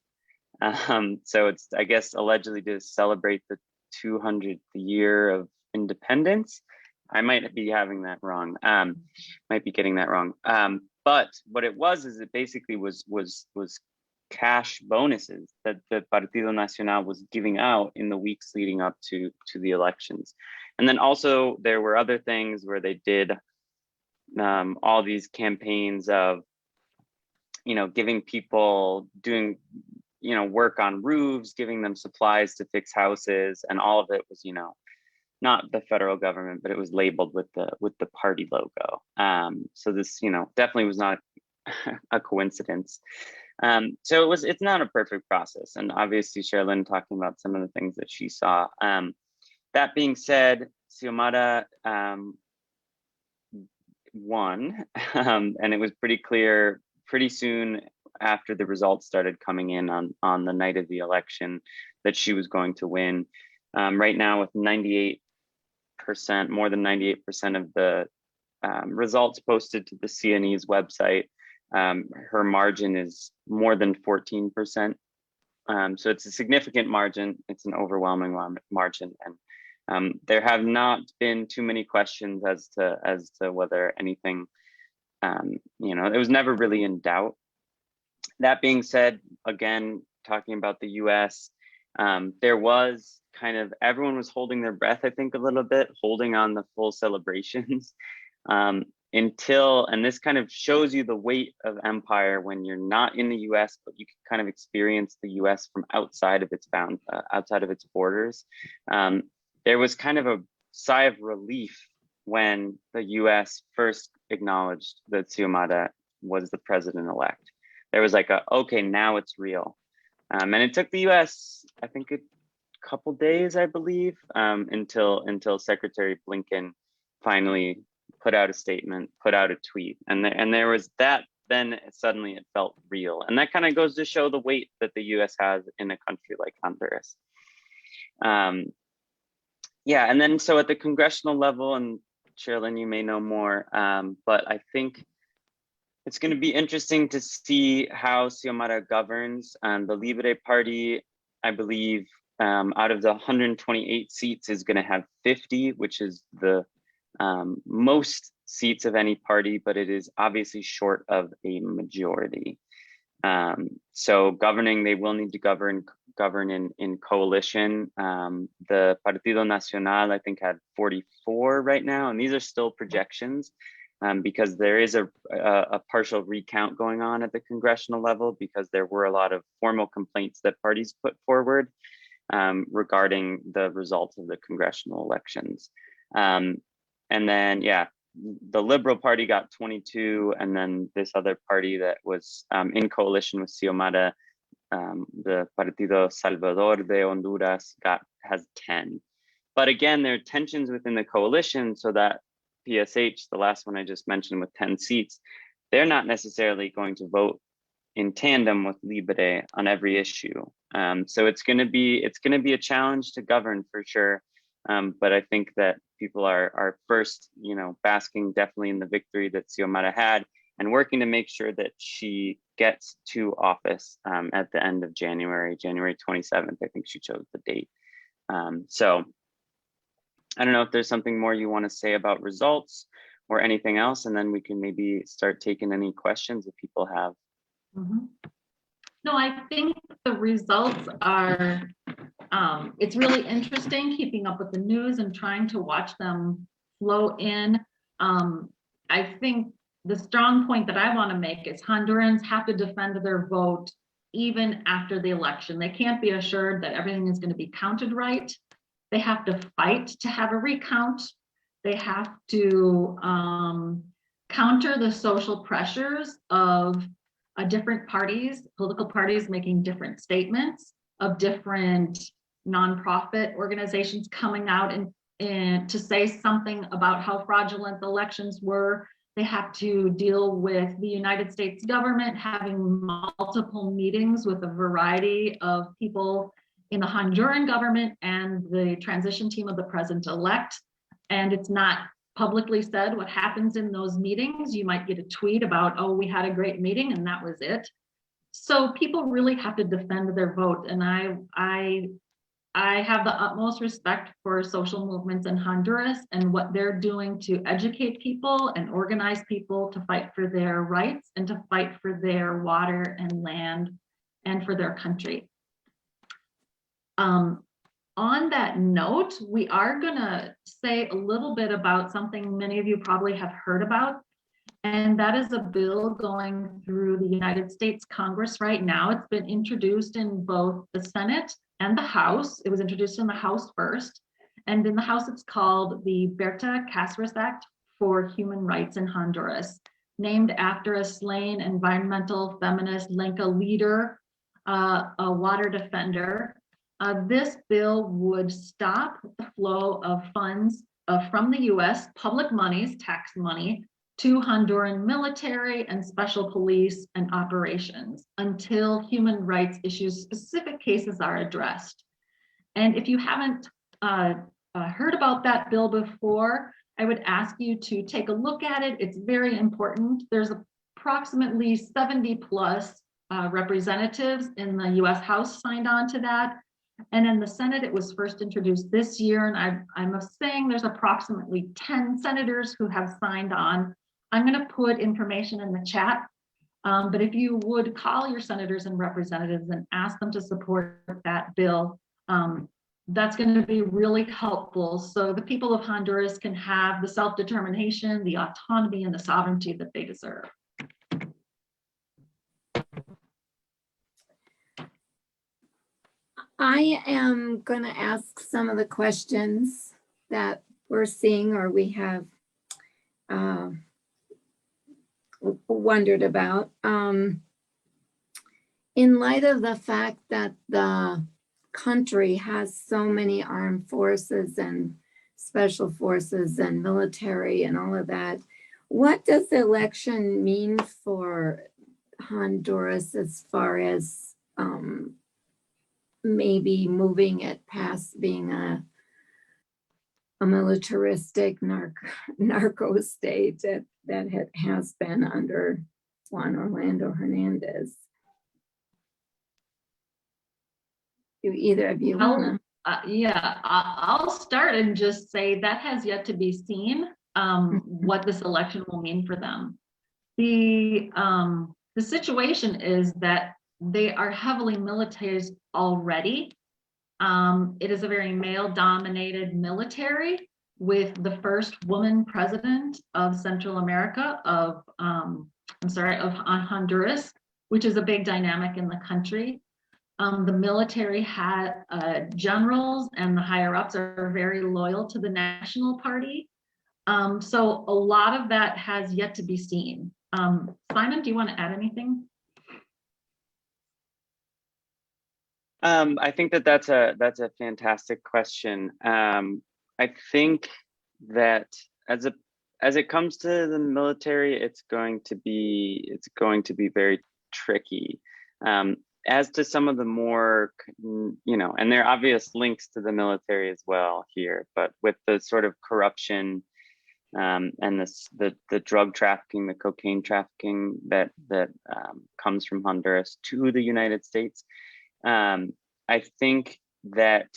So it's, I guess, allegedly to celebrate the 200th year of independence. I might be having that wrong. Might be getting that wrong. But what it was is it basically was cash bonuses that the Partido Nacional was giving out in the weeks leading up to the elections. And then also there were other things where they did all these campaigns of, you know, giving people, doing, you know, work on roofs, giving them supplies to fix houses, and all of it was, you know, not the federal government, but it was labeled with the party logo. So this, you know, definitely was not a coincidence. So it's not a perfect process. And obviously Sherilyn talking about some of the things that she saw. That being said, Xiomara won, and it was pretty clear pretty soon after the results started coming in on the night of the election that she was going to win. Right now with 98%, more than 98% of the results posted to the CNE's website, her margin is more than 14%. So it's a significant margin. It's an overwhelming margin, and there have not been too many questions as to whether anything, you know, it was never really in doubt. That being said, again, talking about the US, there was kind of, everyone was holding their breath, I think, a little bit, holding on the full celebrations until, and this kind of shows you the weight of empire when you're not in the US, but you can kind of experience the US from outside of its outside of its borders. There was kind of a sigh of relief when the US first acknowledged that Xiomara was the president-elect. There was like okay, now it's real. And it took the US, I think, a couple days, I believe, until Secretary Blinken finally put out a statement, put out a tweet. And there was that, then suddenly it felt real. And that kind of goes to show the weight that the US has in a country like Honduras. Yeah, and then so at the congressional level, and Sherilyn, you may know more, but I think it's going to be interesting to see how Xiomara governs. The Libre Party, I believe, out of the 128 seats is going to have 50, which is the most seats of any party, but it is obviously short of a majority. So governing, they will need to govern in coalition. The Partido Nacional, I think, had 44 right now, and these are still projections. Because there is a partial recount going on at the congressional level, because there were a lot of formal complaints that parties put forward regarding the results of the congressional elections. And then, yeah, the Liberal Party got 22, and then this other party that was in coalition with Xiomara, the Partido Salvador de Honduras, has 10. But again, there are tensions within the coalition, so that PSH, the last one I just mentioned with 10 seats, they're not necessarily going to vote in tandem with Libre on every issue. So it's going to be a challenge to govern for sure. But I think that people are first, you know, basking definitely in the victory that Xiomara had, and working to make sure that she gets to office at the end of January 27th. I think she chose the date. So I don't know if there's something more you want to say about results or anything else, and then we can maybe start taking any questions if people have. Mm-hmm. No, I think the results are, it's really interesting keeping up with the news and trying to watch them flow in. I think the strong point that I want to make is Hondurans have to defend their vote even after the election. They can't be assured that everything is going to be counted right. They have to fight to have a recount. They have to counter the social pressures of different parties, political parties making different statements, of different nonprofit organizations coming out and to say something about how fraudulent the elections were. They have to deal with the United States government having multiple meetings with a variety of people in the Honduran government and the transition team of the president-elect. And it's not publicly said what happens in those meetings. You might get a tweet about, oh, we had a great meeting and that was it. So people really have to defend their vote. And I have the utmost respect for social movements in Honduras and what they're doing to educate people and organize people to fight for their rights and to fight for their water and land and for their country. On that note, we are gonna say a little bit about something many of you probably have heard about, and that is a bill going through the United States Congress right now. It's been introduced in both the Senate and the House. It was introduced in the House first, and in the House it's called the Berta Act for Human Rights in Honduras, named after a slain environmental feminist Lenca leader, a water defender. This bill would stop the flow of funds from the US, public monies, tax money, to Honduran military and special police and operations until human rights issues, specific cases are addressed. And if you haven't heard about that bill before, I would ask you to take a look at it. It's very important. There's approximately 70 plus representatives in the US House signed on to that. And in the Senate, it was first introduced this year. And I'm saying there's approximately 10 senators who have signed on. I'm going to put information in the chat. But if you would call your senators and representatives and ask them to support that bill, that's going to be really helpful. So the people of Honduras can have the self-determination, the autonomy, and the sovereignty that they deserve. I am going to ask some of the questions that we're seeing or we have wondered about. In light of the fact that the country has so many armed forces and special forces and military and all of that, what does the election mean for Honduras as far as maybe moving it past being a militaristic narco state that has been under Juan Orlando Hernandez? Do either of you wanna? Yeah, I'll start and just say that has yet to be seen, what this election will mean for them. The situation is that they are heavily militarized already. It is a very male-dominated military with the first woman president of Central America, of Honduras, which is a big dynamic in the country. The military had generals and the higher ups are very loyal to the National Party. So a lot of that has yet to be seen. Simon, do you want to add anything? I think that's a fantastic question. I think that as it comes to the military, it's going to be very tricky. As to some of the more, and there are obvious links to the military as well here, but with the sort of corruption and the drug trafficking, the cocaine trafficking that comes from Honduras to the United States, I think that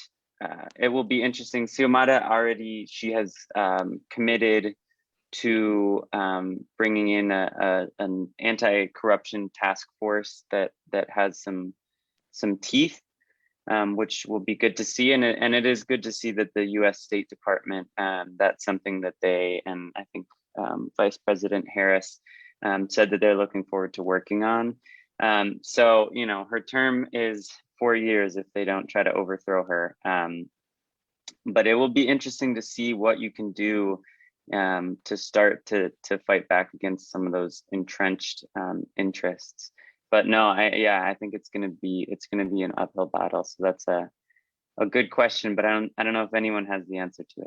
it will be interesting. Xiomara she has committed to bringing in an anti-corruption task force that has some teeth, which will be good to see. And it is good to see that the U.S. State Department, that's something that they, and I think Vice President Harris said that they're looking forward to working on. So, her term is 4 years if they don't try to overthrow her. But it will be interesting to see what you can do to start to fight back against some of those entrenched interests. but no, I think it's gonna be an uphill battle. So that's a good question, but I don't know if anyone has the answer to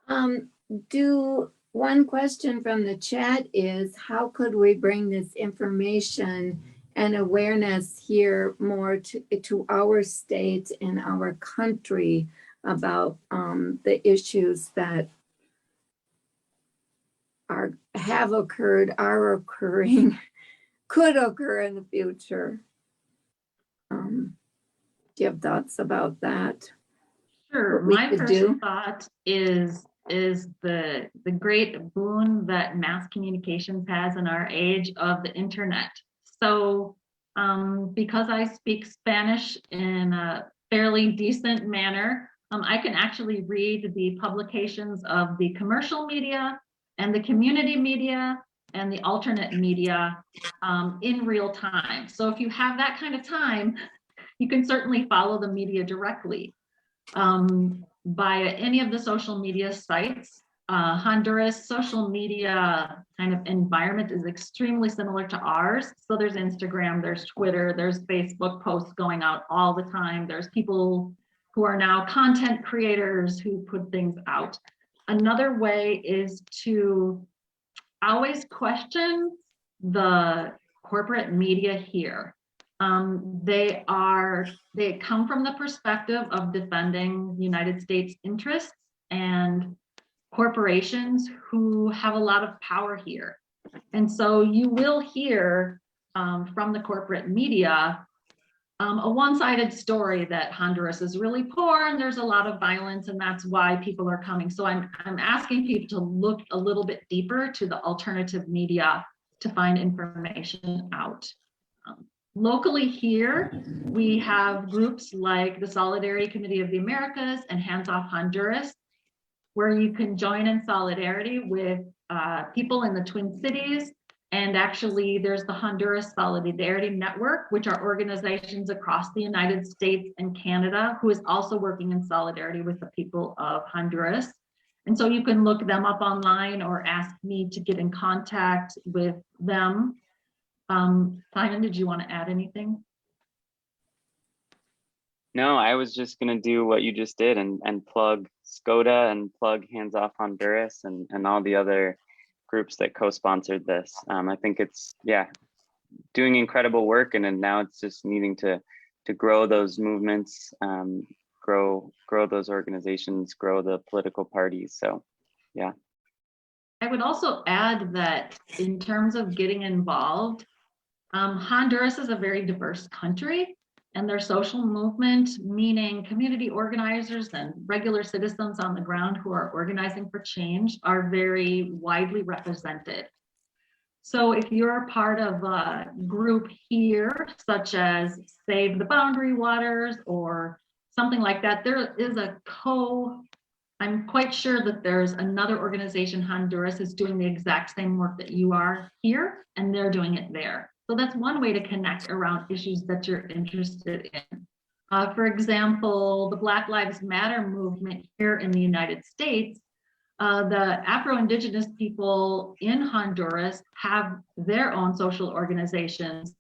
it. One question from the chat is, how could we bring this information and awareness here more to our state and our country about the issues that have occurred, are occurring, could occur in the future? Do you have thoughts about that? Sure. What we My could first do? thought is the great boon that mass communications has in our age of the internet. So because I speak Spanish in a fairly decent manner, I can actually read the publications of the commercial media and the community media and the alternate media in real time. So if you have that kind of time, you can certainly follow the media directly via any of the social media sites. Honduras social media kind of environment is extremely similar to ours. So there's Instagram, there's Twitter, there's Facebook posts going out all the time. There's people who are now content creators who put things out. Another way is to always question the corporate media here. They come from the perspective of defending United States interests and corporations who have a lot of power here. And so you will hear from the corporate media a one-sided story that Honduras is really poor and there's a lot of violence and that's why people are coming. So I'm asking people to look a little bit deeper to the alternative media to find information out. Locally here, we have groups like the Solidarity Committee of the Americas and Hands Off Honduras, where you can join in solidarity with people in the Twin Cities. And actually, there's the Honduras Solidarity Network, which are organizations across the United States and Canada, who is also working in solidarity with the people of Honduras. And so you can look them up online or ask me to get in contact with them. Simon, did you want to add anything? No, I was just gonna do what you just did and plug SCOTA and plug Hands Off Honduras and all the other groups that co-sponsored this. I think it's doing incredible work, and then now it's just needing to grow those movements, grow those organizations, grow the political parties. So yeah. I would also add that in terms of getting involved, Honduras is a very diverse country, and their social movement, meaning community organizers and regular citizens on the ground who are organizing for change, are very widely represented. So if you're part of a group here, such as Save the Boundary Waters or something like that, there is I'm quite sure that there's another organization, Honduras, is doing the exact same work that you are here, and they're doing it there. So that's one way to connect around issues that you're interested in. For example, the Black Lives Matter movement here in the United States, the Afro-Indigenous people in Honduras have their own social organizations,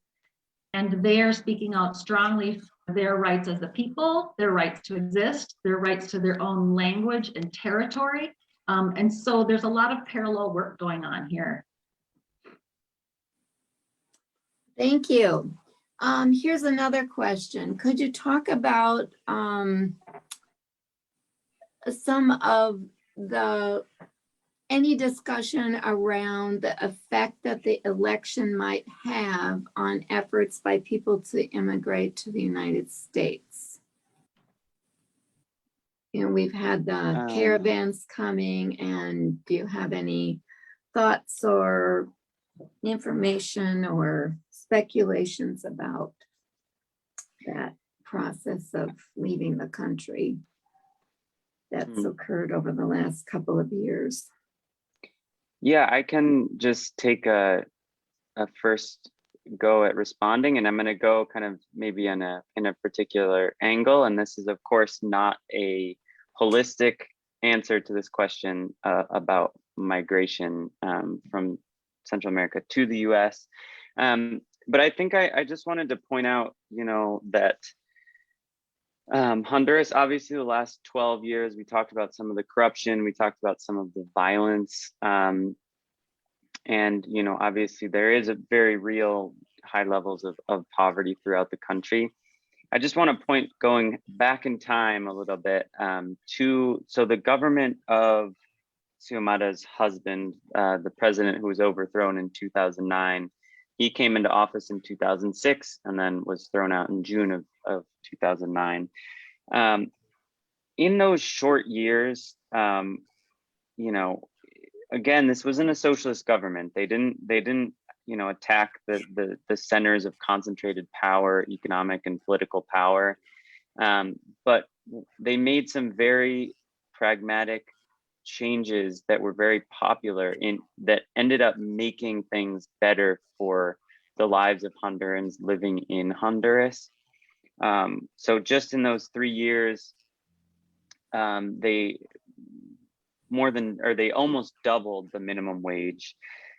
and they are speaking out strongly for their rights as a people, their rights to exist, their rights to their own language and territory. And so there's a lot of parallel work going on here. Thank you. Here's another question. Could you talk about some of any discussion around the effect that the election might have on efforts by people to immigrate to the United States? You know, we've had the caravans coming, and do you have any thoughts or information or speculations about that process of leaving the country that's occurred over the last couple of years? Yeah, I can just take a first go at responding, and I'm going to go kind of maybe in a particular angle. And this is, of course, not a holistic answer to this question about migration from Central America to the US. but I think I just wanted to point out, that Honduras, obviously the last 12 years, we talked about some of the corruption, we talked about some of the violence, and, obviously there is a very real high levels of poverty throughout the country. I just want to point, going back in time a little bit, so the government of Xiomara's husband, the president who was overthrown in 2009, he came into office in 2006 and then was thrown out in June of 2009. In those short years, again, this wasn't a socialist government. They didn't attack the centers of concentrated power, economic and political power, but they made some very pragmatic changes that were very popular that ended up making things better for the lives of Hondurans living in Honduras. So just in those 3 years, they almost doubled the minimum wage.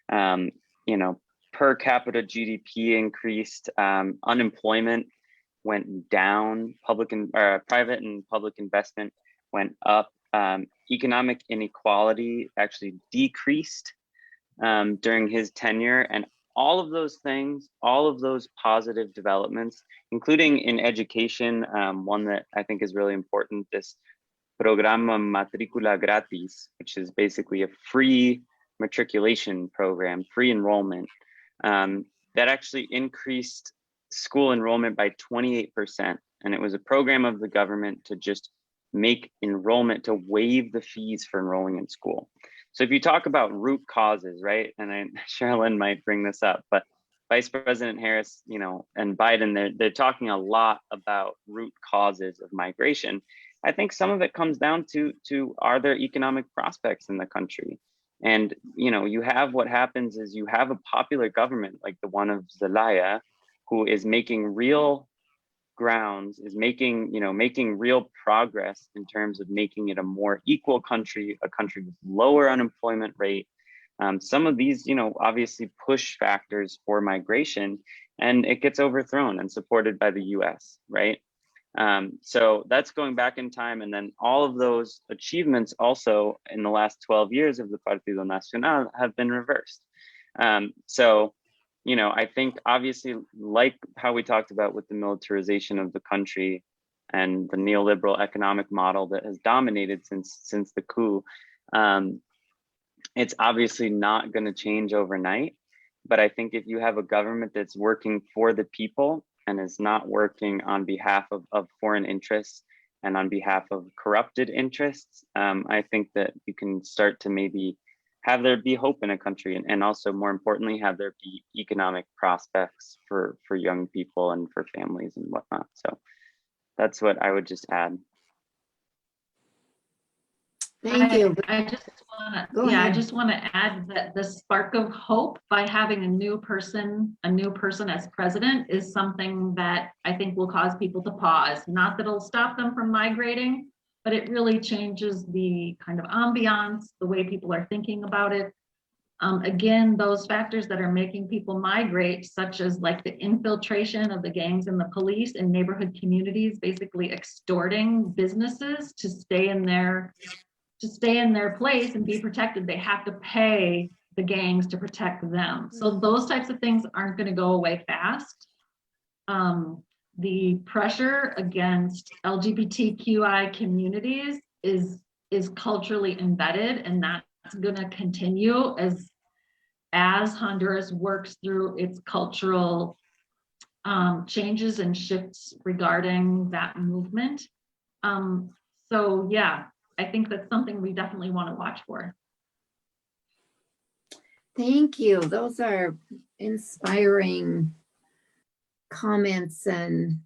Per capita GDP increased, unemployment went down, private and public investment went up. Economic inequality actually decreased during his tenure, and all of those things, all of those positive developments, including in education, one that I think is really important, this Programa Matrícula Gratis, which is basically a free matriculation program, free enrollment, that actually increased school enrollment by 28%. And it was a program of the government to just make enrollment, to waive the fees for enrolling in school. So if you talk about root causes, right, and Sherilyn might bring this up, but Vice President Harris, and Biden, they're talking a lot about root causes of migration. I think some of it comes down to are there economic prospects in the country? And you have, what happens is you have a popular government like the one of Zelaya, who is making real grounds, is making real progress in terms of making it a more equal country, a country with lower unemployment rate. Some of these, obviously push factors for migration, and it gets overthrown and supported by the US, right? So that's going back in time. And then all of those achievements also in the last 12 years of the Partido Nacional have been reversed. So I think obviously, like how we talked about with the militarization of the country and the neoliberal economic model that has dominated since the coup, it's obviously not going to change overnight. But I think if you have a government that's working for the people and is not working on behalf of foreign interests and on behalf of corrupted interests, I think that you can start to maybe have there be hope in a country, and also more importantly, have there be economic prospects for young people and for families and whatnot. So that's what I would just add. Thank you. I just want to add that the spark of hope by having a new person as president is something that I think will cause people to pause. Not that it'll stop them from migrating, but it really changes the kind of ambiance, the way people are thinking about it. Again, those factors that are making people migrate, such as like the infiltration of the gangs and the police in neighborhood communities, basically extorting businesses to stay in their place and be protected. They have to pay the gangs to protect them. So those types of things aren't going to go away fast. The pressure against LGBTQI communities is culturally embedded, and that's going to continue as Honduras works through its cultural changes and shifts regarding that movement. So yeah, I think that's something we definitely want to watch for. Thank you. Those are inspiring comments, and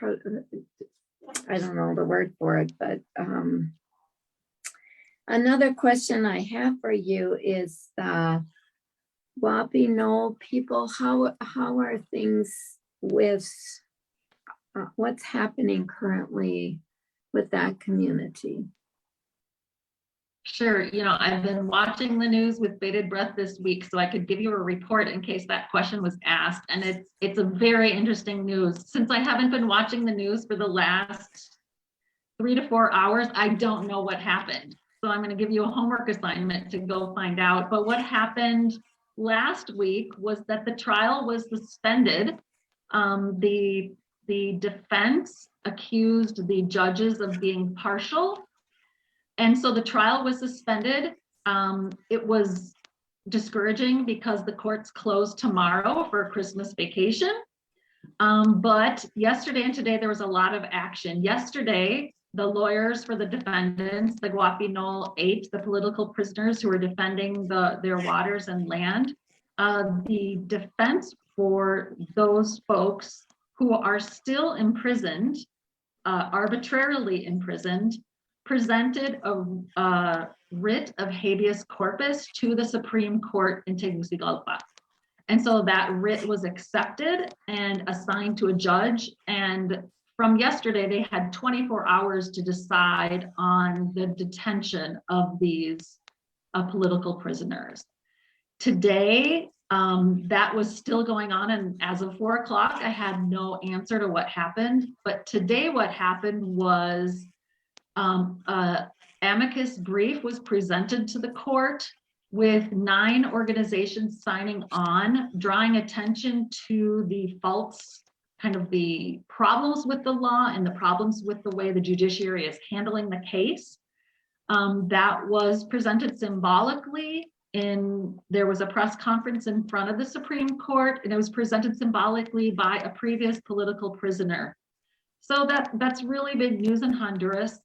I don't know the word for it, but another question I have for you is Wapino people, how are things with what's happening currently with that community? Sure. I've been watching the news with bated breath this week, so I could give you a report in case that question was asked. And it's a very interesting news. Since I haven't been watching the news for the last 3 to 4 hours, I don't know what happened. So I'm going to give you a homework assignment to go find out. But what happened last week was that the trial was suspended. The defense accused the judges of being partial. And so the trial was suspended. It was discouraging because the courts closed tomorrow for a Christmas vacation. But yesterday and today, there was a lot of action. Yesterday, the lawyers for the defendants, the Guatemala 8, the political prisoners who were defending their waters and land, the defense for those folks who are still imprisoned, arbitrarily imprisoned, presented a writ of habeas corpus to the Supreme Court in Tegucigalpa. And so that writ was accepted and assigned to a judge. And from yesterday, they had 24 hours to decide on the detention of these political prisoners. Today, that was still going on. And as of 4 o'clock, I had no answer to what happened. But today, what happened was amicus brief was presented to the court with 9 organizations signing on, drawing attention to the faults, kind of the problems with the law and the problems with the way the judiciary is handling the case. That was presented symbolically there was a press conference in front of the Supreme Court, and it was presented symbolically by a previous political prisoner. So that's really big news in Honduras.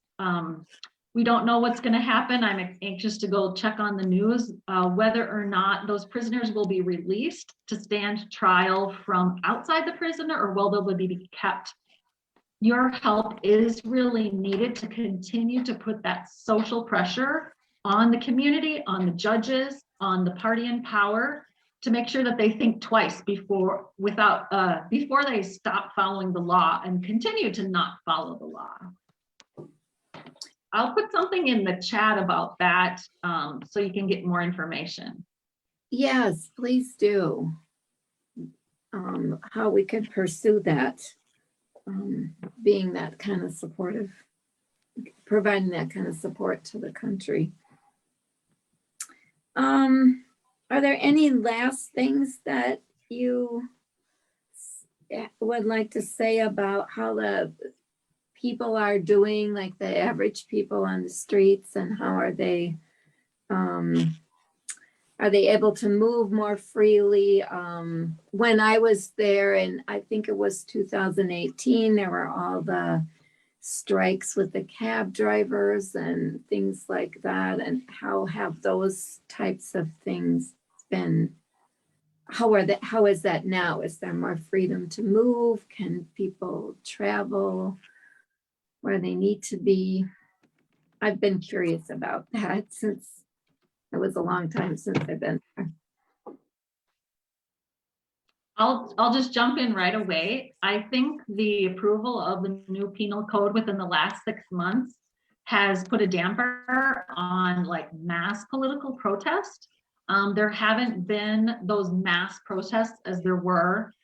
We don't know what's going to happen. I'm anxious to go check on the news, whether or not those prisoners will be released to stand trial from outside the prison, or will they be kept. Your help is really needed to continue to put that social pressure on the community, on the judges, on the party in power, to make sure that they think twice before they stop following the law and continue to not follow the law. I'll put something in the chat about that so you can get more information. Yes, please do. How we could pursue that, being that kind of supportive, providing that kind of support to the country. Are there any last things that you would like to say about how the people are doing, like the average people on the streets, and how are they able to move more freely? When I was there, and I think it was 2018, there were all the strikes with the cab drivers and things like that. And how have those types of things been? How is that now? Is there more freedom to move? Can people travel where they need to be? I've been curious about that since it was a long time since I've been there. I'll just jump in right away. I think the approval of the new penal code within the last 6 months has put a damper on mass political protest. There haven't been those mass protests as there were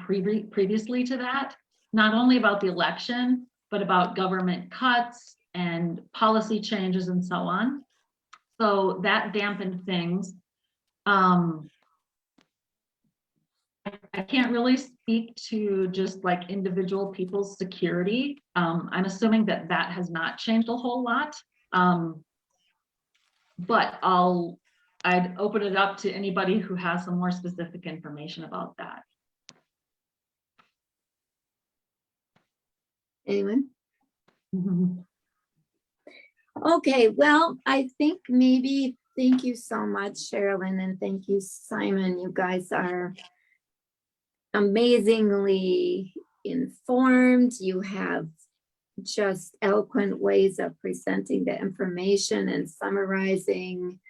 previously to that, not only about the election, but about government cuts and policy changes and so on. So that dampened things. I can't really speak to just individual people's security. I'm assuming that has not changed a whole lot. But I'd open it up to anybody who has some more specific information about that. Anyone? Okay, well, I think maybe, thank you so much, Sherilyn, and thank you, Simon. You guys are amazingly informed. You have just eloquent ways of presenting the information and summarizing,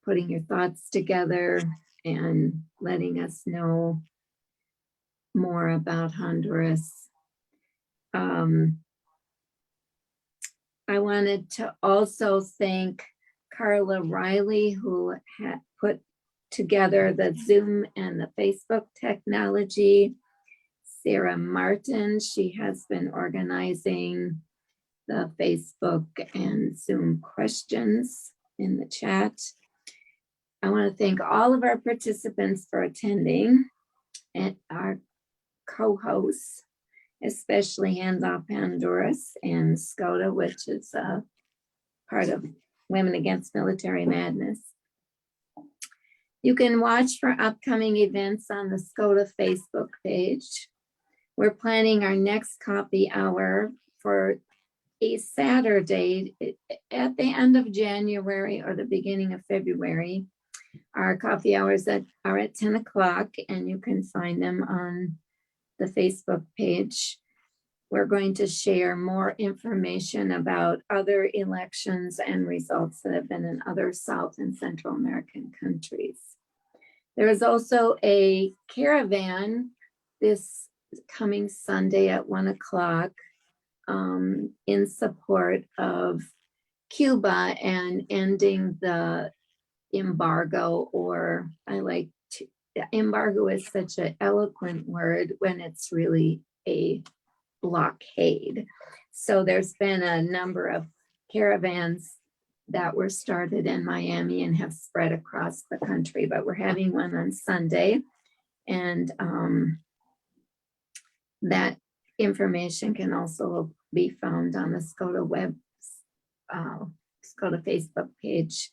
putting your thoughts together, and letting us know more about Honduras. I wanted to also thank Carla Riley, who had put together the Zoom and the Facebook technology. Sarah Martin, she has been organizing the Facebook and Zoom questions in the chat. I want to thank all of our participants for attending and our co-hosts, especially Hands Off Honduras and SCOTA, which is a part of Women Against Military Madness. You can watch for upcoming events on the SCOTA Facebook page. We're planning our next coffee hour for a Saturday at the end of January or the beginning of February. Our coffee hours are at 10 o'clock, and you can find them on the Facebook page. We're going to share more information about other elections and results that have been in other South and Central American countries. There is also a caravan this coming Sunday at 1 o'clock in support of Cuba and ending the embargo, or embargo is such an eloquent word when it's really a blockade. So there's been a number of caravans that were started in Miami and have spread across the country, but we're having one on Sunday, and that information can also be found on the SCOTA SCOTA Facebook page.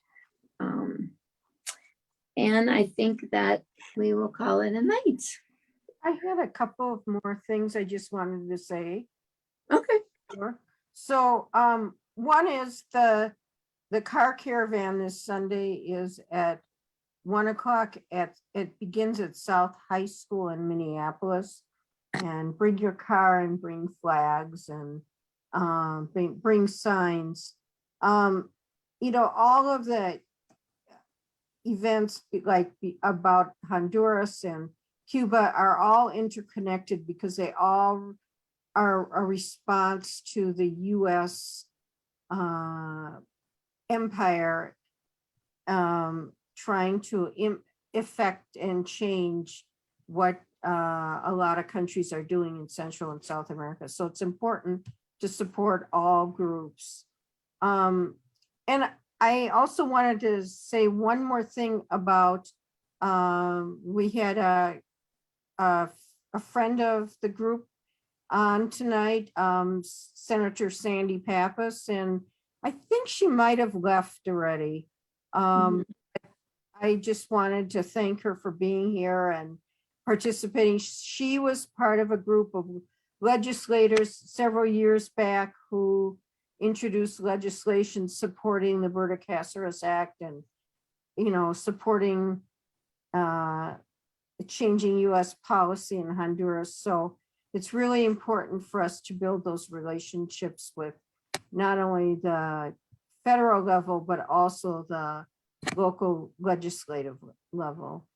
And I think that we will call it a night. I had a couple of more things I just wanted to say. Okay. Sure. So one is the car caravan this Sunday is at 1 o'clock it begins at South High School in Minneapolis. And bring your car and bring flags and bring signs. You know, all of the events about Honduras and Cuba are all interconnected because they all are a response to the US empire trying to affect and change what a lot of countries are doing in Central and South America. So it's important to support all groups. And I also wanted to say one more thing about, we had a friend of the group on tonight, Senator Sandy Pappas, and I think she might have left already. I just wanted to thank her for being here and participating. She was part of a group of legislators several years back who introduced legislation supporting the Berta Cáceres Act and, you know, supporting changing US policy in Honduras. So it's really important for us to build those relationships with not only the federal level, but also the local legislative level.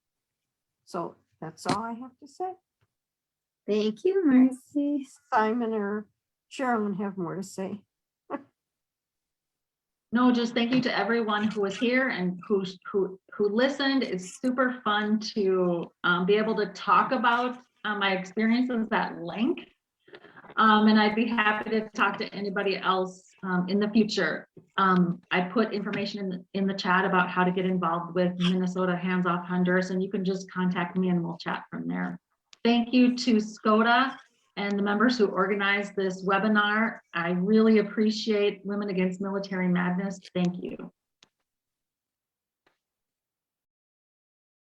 So that's all I have to say. Thank you, Marcy. Simon or Cherylyn have more to say. No, just thank you to everyone who was here and who listened. It's super fun to be able to talk about my experiences at length. And I'd be happy to talk to anybody else in the future. I put information in the chat about how to get involved with Minnesota Hands Off Honduras, and you can just contact me and we'll chat from there. Thank you to SCOTA and the members who organized this webinar. I really appreciate Women Against Military Madness. Thank you.